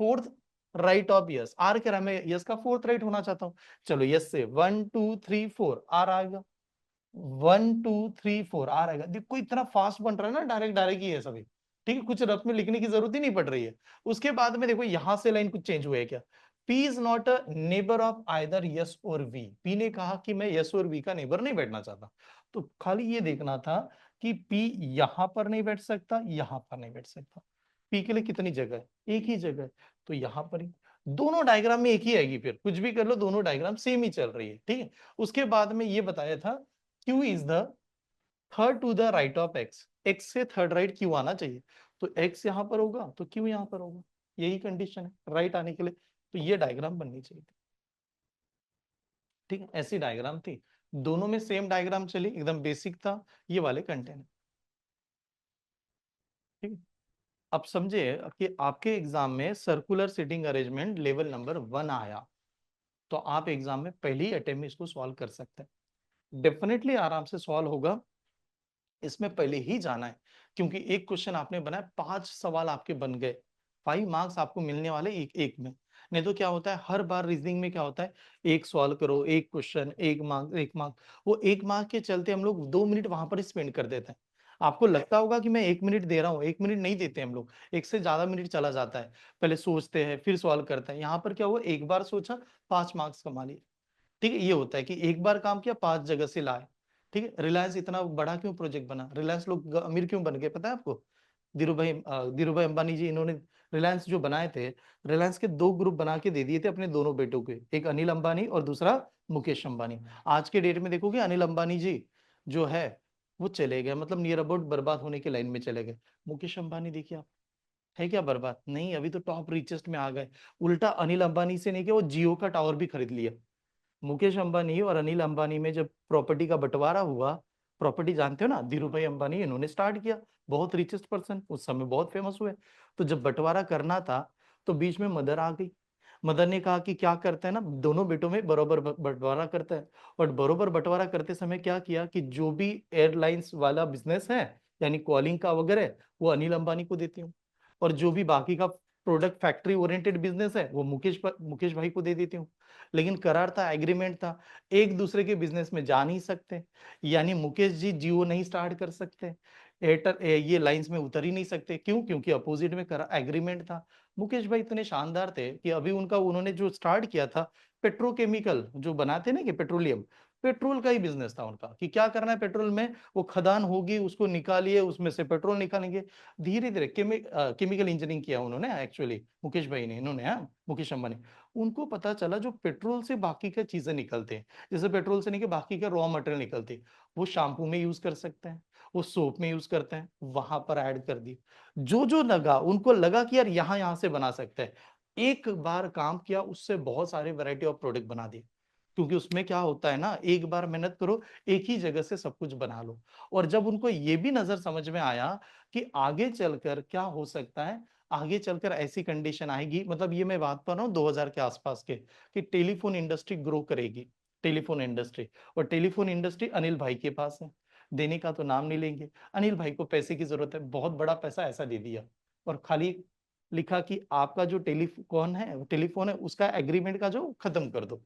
fourth right of S. R कह रहा है मैं यस का फोर्थ राइट होना चाहता हूं। चलो यस से 1 2 3 4 आर आएगा। 1 2 3 4 आ रहेगा। देखो इतना फास्ट बन रहा है ना, डायरेक्ट डायरेक्ट ही है सभी। ठीक है, कुछ रफ में लिखने की जरूरत ही नहीं पड़ रही है। उसके बाद में देखो यहां से लाइन कुछ चेंज हुआ है क्या? P is not a neighbour of either yes और वी। पी ने कहा कि मैं यस और वी का नेबर नहीं बैठना चाहता। तो खाली ये देखना था कि पी यहां पर नहीं बैठ सकता, यहां पर नहीं बैठ सकता। पी के लिए कितनी जगह है? एक ही जगह है, तो यहां पर ही। दोनों डायग्राम में एक ही आएगी, फिर कुछ भी कर लो, दोनों डायग्राम सेम ही चल रही है। ठीक है, उसके बाद में ये बताया था Q is the third to the right of X, X से थर्ड राइट क्यू आना चाहिए, तो एक्स यहाँ पर होगा तो क्यू यहाँ पर होगा, यही कंडीशन है राइट आने के लिए। तो ये डायग्राम बननी चाहिए थी, ठीक है, ऐसी डायग्राम थी। दोनों में सेम डायग्राम चली, एकदम बेसिक था, ये वाले कंटेंट, ठीक है। अब समझे कि आपके एग्जाम में circular seating arrangement level number 1 आया, तो आप एग्जाम में पहली अटेम्प्ट में इसको सॉल्व कर सकते हैं, डेफिनेटली आराम से सॉल्व होगा, इसमें पहले ही जाना है, क्योंकि एक क्वेश्चन आपने बनाया, 5 सवाल आपके बन गए, 5 मार्क्स आपको मिलने वाले एक एक में। नहीं तो क्या होता है, हर बार रीजनिंग में क्या होता है, एक सॉल्व करो, एक क्वेश्चन, 1 मार्क 1 मार्क, वो 1 मार्क के चलते हम लोग 2 मिनट वहां पर स्पेंड कर देते हैं। आपको लगता होगा कि मैं 1 मिनट दे रहा हूँ, 1 मिनट नहीं देते हम लोग, एक से ज्यादा मिनट चला जाता है, पहले सोचते हैं फिर सॉल्व करते हैं। यहाँ पर क्या हुआ, एक बार सोचा, 5 मार्क्स कमा लिए, ठीक है। ये होता है कि एक बार काम किया, 5 जगह से लाए, ठीक है। रिलायंस इतना बड़ा क्यों प्रोजेक्ट बना, रिलायंस लोग अमीर क्यों बन गए पता है आपको, धीरू भाई अंबानी जी, इन्होंने रिलायंस जो बनाए थे, रिलायंस के 2 ग्रुप बना के दे दिए थे अपने दोनों बेटों के, एक अनिल अंबानी और दूसरा मुकेश अंबानी। आज के डेट में देखोगे अनिल अंबानी जी जो है वो चले गए, मतलब नियर अबाउट बर्बाद होने की लाइन में चले गए। मुकेश अंबानी देखिए आप, है क्या बर्बाद, नहीं, अभी तो टॉप रिचेस्ट में आ गए। उल्टा अनिल अंबानी से नहीं किया, वो जियो का टावर भी खरीद लिया। मुकेश अंबानी और अनिल अंबानी में जब प्रॉपर्टी का बंटवारा हुआ, प्रॉपर्टी जानते हो ना, धीरू भाई अंबानी इन्होंने स्टार्ट किया, बहुत रिचेस्ट पर्सन, उस समय बहुत फेमस हुए। तो जब बंटवारा करना था, तो बीच में मदर आ गई। मदर ने कहा कि क्या करते हैं ना, दोनों बेटों में बरोबर बंटवारा करता है। और बरोबर बंटवारा करते समय क्या किया कि जो भी एयरलाइंस वाला बिजनेस है, यानी कॉलिंग का वगैरह, वो अनिल अंबानी को देती हूँ, और जो भी बाकी का प्रोडक्ट फैक्ट्री ओरिएंटेड बिजनेस है वो मुकेश भाई को दे देती हूँ। लेकिन करार था, एग्रीमेंट था, एक दूसरे के बिजनेस में जा नहीं सकते, यानी मुकेश जी जियो नहीं स्टार्ट कर सकते, एयरटेल ये लाइंस में उतर ही नहीं सकते, क्यों, क्योंकि अपोजिट में करा एग्रीमेंट था। मुकेश भाई इतने शानदार थे कि अभी उनका, उन्होंने जो स्टार्ट किया था, पेट्रोकेमिकल जो बनाते ना कि पेट्रोलियम, पेट्रोल का ही बिजनेस था उनका, कि क्या करना है पेट्रोल में, वो खदान होगी उसको निकालिए, उसमें से पेट्रोल निकालेंगे। धीरे धीरे केमिकल इंजीनियरिंग किया उन्होंने एक्चुअली, मुकेश भाई ने, इन्होंने, हाँ, मुकेश अंबानी। उनको पता चला जो पेट्रोल से बाकी का चीजें निकलते हैं, जैसे पेट्रोल से नहीं कि बाकी का रॉ मटेरियल निकलते हैं, वो शैम्पू में यूज कर सकते हैं, वो सोप में यूज करते हैं, वहां पर ऐड कर दी। जो जो लगा उनको, लगा कि यार यहाँ यहाँ से बना सकते हैं, एक बार काम किया, उससे बहुत सारे वैरायटी ऑफ प्रोडक्ट बना दिए। क्योंकि उसमें क्या होता है ना, एक बार मेहनत करो, एक ही जगह से सब कुछ बना लो। और जब उनको ये भी नजर समझ में आया कि आगे चलकर क्या हो सकता है, आगे चलकर ऐसी कंडीशन आएगी, मतलब ये मैं बात कर रहा हूँ 2000 के आसपास के, कि टेलीफोन इंडस्ट्री ग्रो करेगी, टेलीफोन इंडस्ट्री। और टेलीफोन इंडस्ट्री अनिल भाई के पास है, देने का तो नाम नहीं लेंगे, अनिल भाई को पैसे की जरूरत है, बहुत बड़ा पैसा ऐसा दे दिया, और खाली लिखा कि आपका जो टेलीफोन है उसका एग्रीमेंट का जो खत्म कर दो,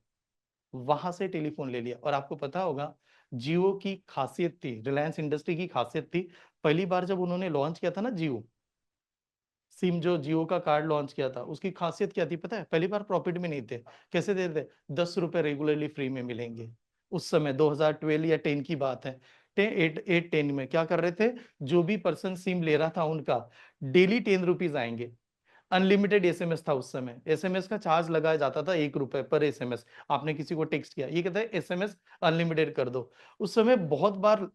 वहां से टेलीफोन ले लिया। और आपको पता होगा, जियो की खासियत थी, रिलायंस इंडस्ट्री की खासियत थी, पहली बार जब उन्होंने लॉन्च किया था ना जियो सिम, जो जियो का कार्ड लॉन्च किया था, उसकी खासियत क्या थी पता है, पहली बार प्रॉफिट में नहीं थे, कैसे दे थे, 10 रुपए रेगुलरली फ्री में मिलेंगे। उस समय 2012 या 10 की बात है, 10 में क्या कर रहे थे, जो भी पर्सन सिम ले रहा था उनका डेली 10 रुपीज आएंगे। अनलिमिटेड एसएमएस था उस समय, एसएमएस का चार्ज लगाया जाता था 1 रुपए पर एसएमएस। आपने किसी को टेक्स्ट किया, ये कहता है एसएमएस अनलिमिटेड कर दो। उस समय बहुत बार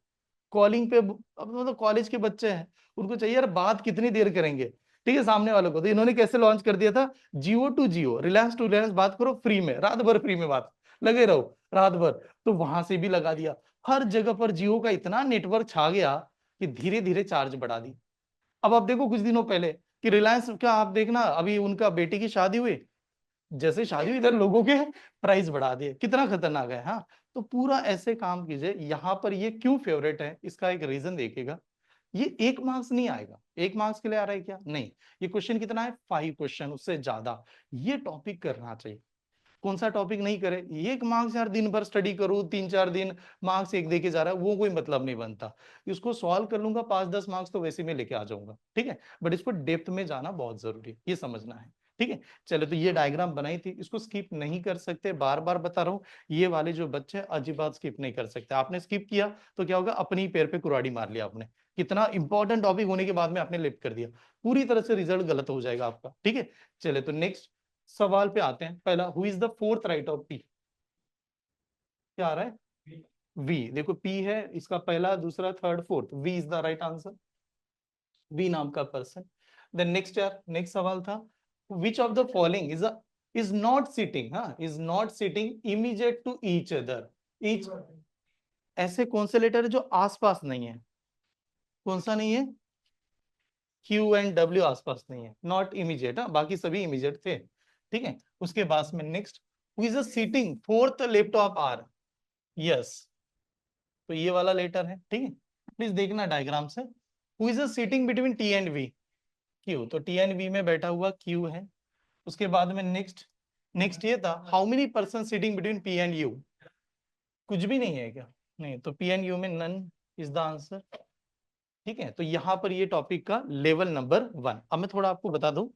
कॉलिंग पे, अब मतलब कॉलेज के बच्चे हैं, उनको चाहिए यार बात कितनी देर करेंगे, ठीक है, सामने वालों को, तो इन्होंने कैसे लॉन्च कर दिया था, Jio to Jio, Reliance to Reliance बात करो फ्री में, रात भर फ्री में बात, लगे रहो रात भर। तो वहां से भी लगा दिया, हर जगह पर जियो का इतना नेटवर्क छा गया कि धीरे धीरे चार्ज बढ़ा दी। अब आप देखो कुछ दिनों पहले कि रिलायंस का, आप देखना अभी उनका बेटे की शादी हुई, जैसे शादी हुई इधर लोगों के प्राइस बढ़ा दिए, कितना खतरनाक है। हाँ, तो पूरा ऐसे काम कीजिए, यहाँ पर ये क्यों फेवरेट है, इसका एक रीजन देखिएगा। ये 1 मार्क्स नहीं आएगा, 1 मार्क्स के लिए आ रहा है क्या, नहीं, ये क्वेश्चन कितना है, 5 क्वेश्चन, उससे ज्यादा। ये टॉपिक करना चाहिए, कौन सा टॉपिक नहीं करे, 1 मार्क्स यार दिन भर स्टडी करूं, 3 4 दिन मार्क्स एक देके जा रहा है, वो कोई मतलब नहीं बनता। इसको सॉल्व कर लूंगा, 5 10 मार्क्स तो वैसे में लेके आ जाऊंगा, ठीक है, बट इसको डेप्थ में जाना बहुत जरूरी है, ये समझना है, ठीक है। चलो, तो ये डायग्राम बनाई थी, इसको स्किप नहीं कर सकते, बार बार बता रहा हूँ, ये वाले जो बच्चे अजीब बात स्किप नहीं कर सकते, आपने स्किप किया तो क्या होगा, अपनी ही पैर पे कुराड़ी मार लिया आपने, कितना इंपॉर्टेंट टॉपिक होने के बाद में आपने लेफ्ट कर दिया, पूरी तरह से रिजल्ट गलत हो जाएगा आपका, ठीक है। चले तो नेक्स्ट सवाल पे आते हैं। पहला, who is the fourth right of T, क्या आ रहा है, वी, देखो पी है इसका पहला, दूसरा, third, fourth, V is the right answer, V नाम का पर्सन। देन नेक्स्ट यार, नेक्स्ट सवाल था, which of the following is not sitting, हाँ, is not sitting immediate to each other, each, ऐसे कौन से लेटर है जो आसपास नहीं है, कौन सा नहीं है, क्यू एंड डब्ल्यू आसपास नहीं है, नॉट इमीडिएट, हाँ, बाकी सभी इमीडिएट थे, ठीक है। उसके बाद में next, who is sitting fourth left of R, yes, तो ये वाला लेटर है, ठीक है। प्लीज देखना डायग्राम से, who is sitting between T and V, Q, तो टी एंड वी में बैठा हुआ क्यू है। उसके बाद में नेक्स्ट, नेक्स्ट ये था, how many person sitting between P and you, कुछ भी नहीं है क्या, नहीं, तो पी एंड यू में नन इज द आंसर, ठीक है। तो यहाँ पर ये टॉपिक का लेवल नंबर 1। अब मैं थोड़ा आपको बता दूं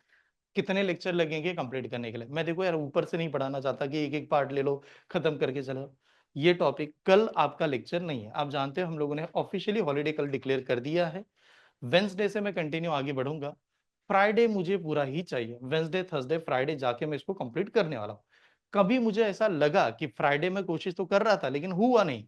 कितने लेक्चर लगेंगे कंप्लीट करने के लिए। मैं देखो यार ऊपर से नहीं पढ़ाना चाहता कि एक एक पार्ट ले लो खत्म करके चलो। ये टॉपिक कल आपका लेक्चर नहीं है, आप जानते हो हम लोगों ने ऑफिशियली हॉलीडे कल डिक्लेयर कर दिया है। वेंसडे से मैं कंटिन्यू आगे बढ़ूंगा, फ्राइडे मुझे पूरा ही चाहिए, वेंसडे थर्सडे फ्राइडे जाके मैं इसको कंप्लीट करने वाला हूँ। कभी मुझे ऐसा लगा कि फ्राइडे में कोशिश तो कर रहा था लेकिन हुआ नहीं,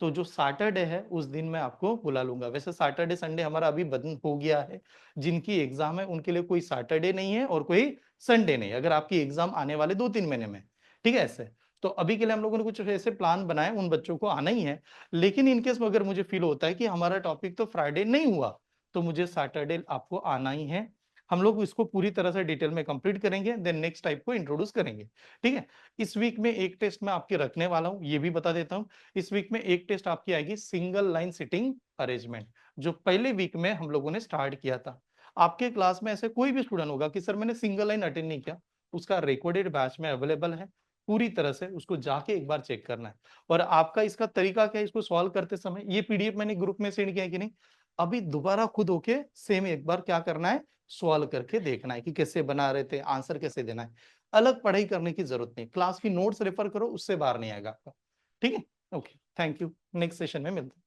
तो जो सैटरडे है उस दिन मैं आपको बुला लूंगा। वैसे सैटरडे संडे हमारा अभी बंद हो गया है, जिनकी एग्जाम है उनके लिए कोई सैटरडे नहीं है और कोई संडे नहीं, अगर आपकी एग्जाम आने वाले 2-3 महीने में, ठीक है ऐसे। तो अभी के लिए हम लोगों ने कुछ ऐसे प्लान बनाए, उन बच्चों को आना ही है, लेकिन इनकेस अगर मुझे फील होता है कि हमारा टॉपिक तो फ्राइडे नहीं हुआ तो मुझे सैटरडे आपको आना ही है। हम लोग इसको पूरी तरह से डिटेल में कंप्लीट करेंगे, देन नेक्स्ट टाइप को इंट्रोड्यूस करेंगे, ठीक है। इस वीक में एक टेस्ट मैं आपके रखने वाला हूं, ये भी बता देता हूं। इस वीक में एक टेस्ट आपकी आएगी सिंगल लाइन सिटिंग अरेंजमेंट, जो पहले वीक में हम लोगों ने स्टार्ट किया था। आपके क्लास में ऐसे कोई भी स्टूडेंट होगा कि सर मैंने सिंगल लाइन अटेंड नहीं किया, उसका रिकॉर्डेड बैच में अवेलेबल है, पूरी तरह से उसको जाके एक बार चेक करना है। और आपका इसका तरीका क्या है, इसको सॉल्व करते समय ये पीडीएफ मैंने ग्रुप में सेंड किया है कि नहीं, अभी दोबारा खुद होके सेम एक बार क्या करना है, सॉल्व करके देखना है कि कैसे बना रहे थे, आंसर कैसे देना है। अलग पढ़ाई करने की जरूरत नहीं, क्लास की नोट्स रेफर करो, उससे बाहर नहीं आएगा आपका, ठीक है। Okay, thank you, next session में मिलते हैं।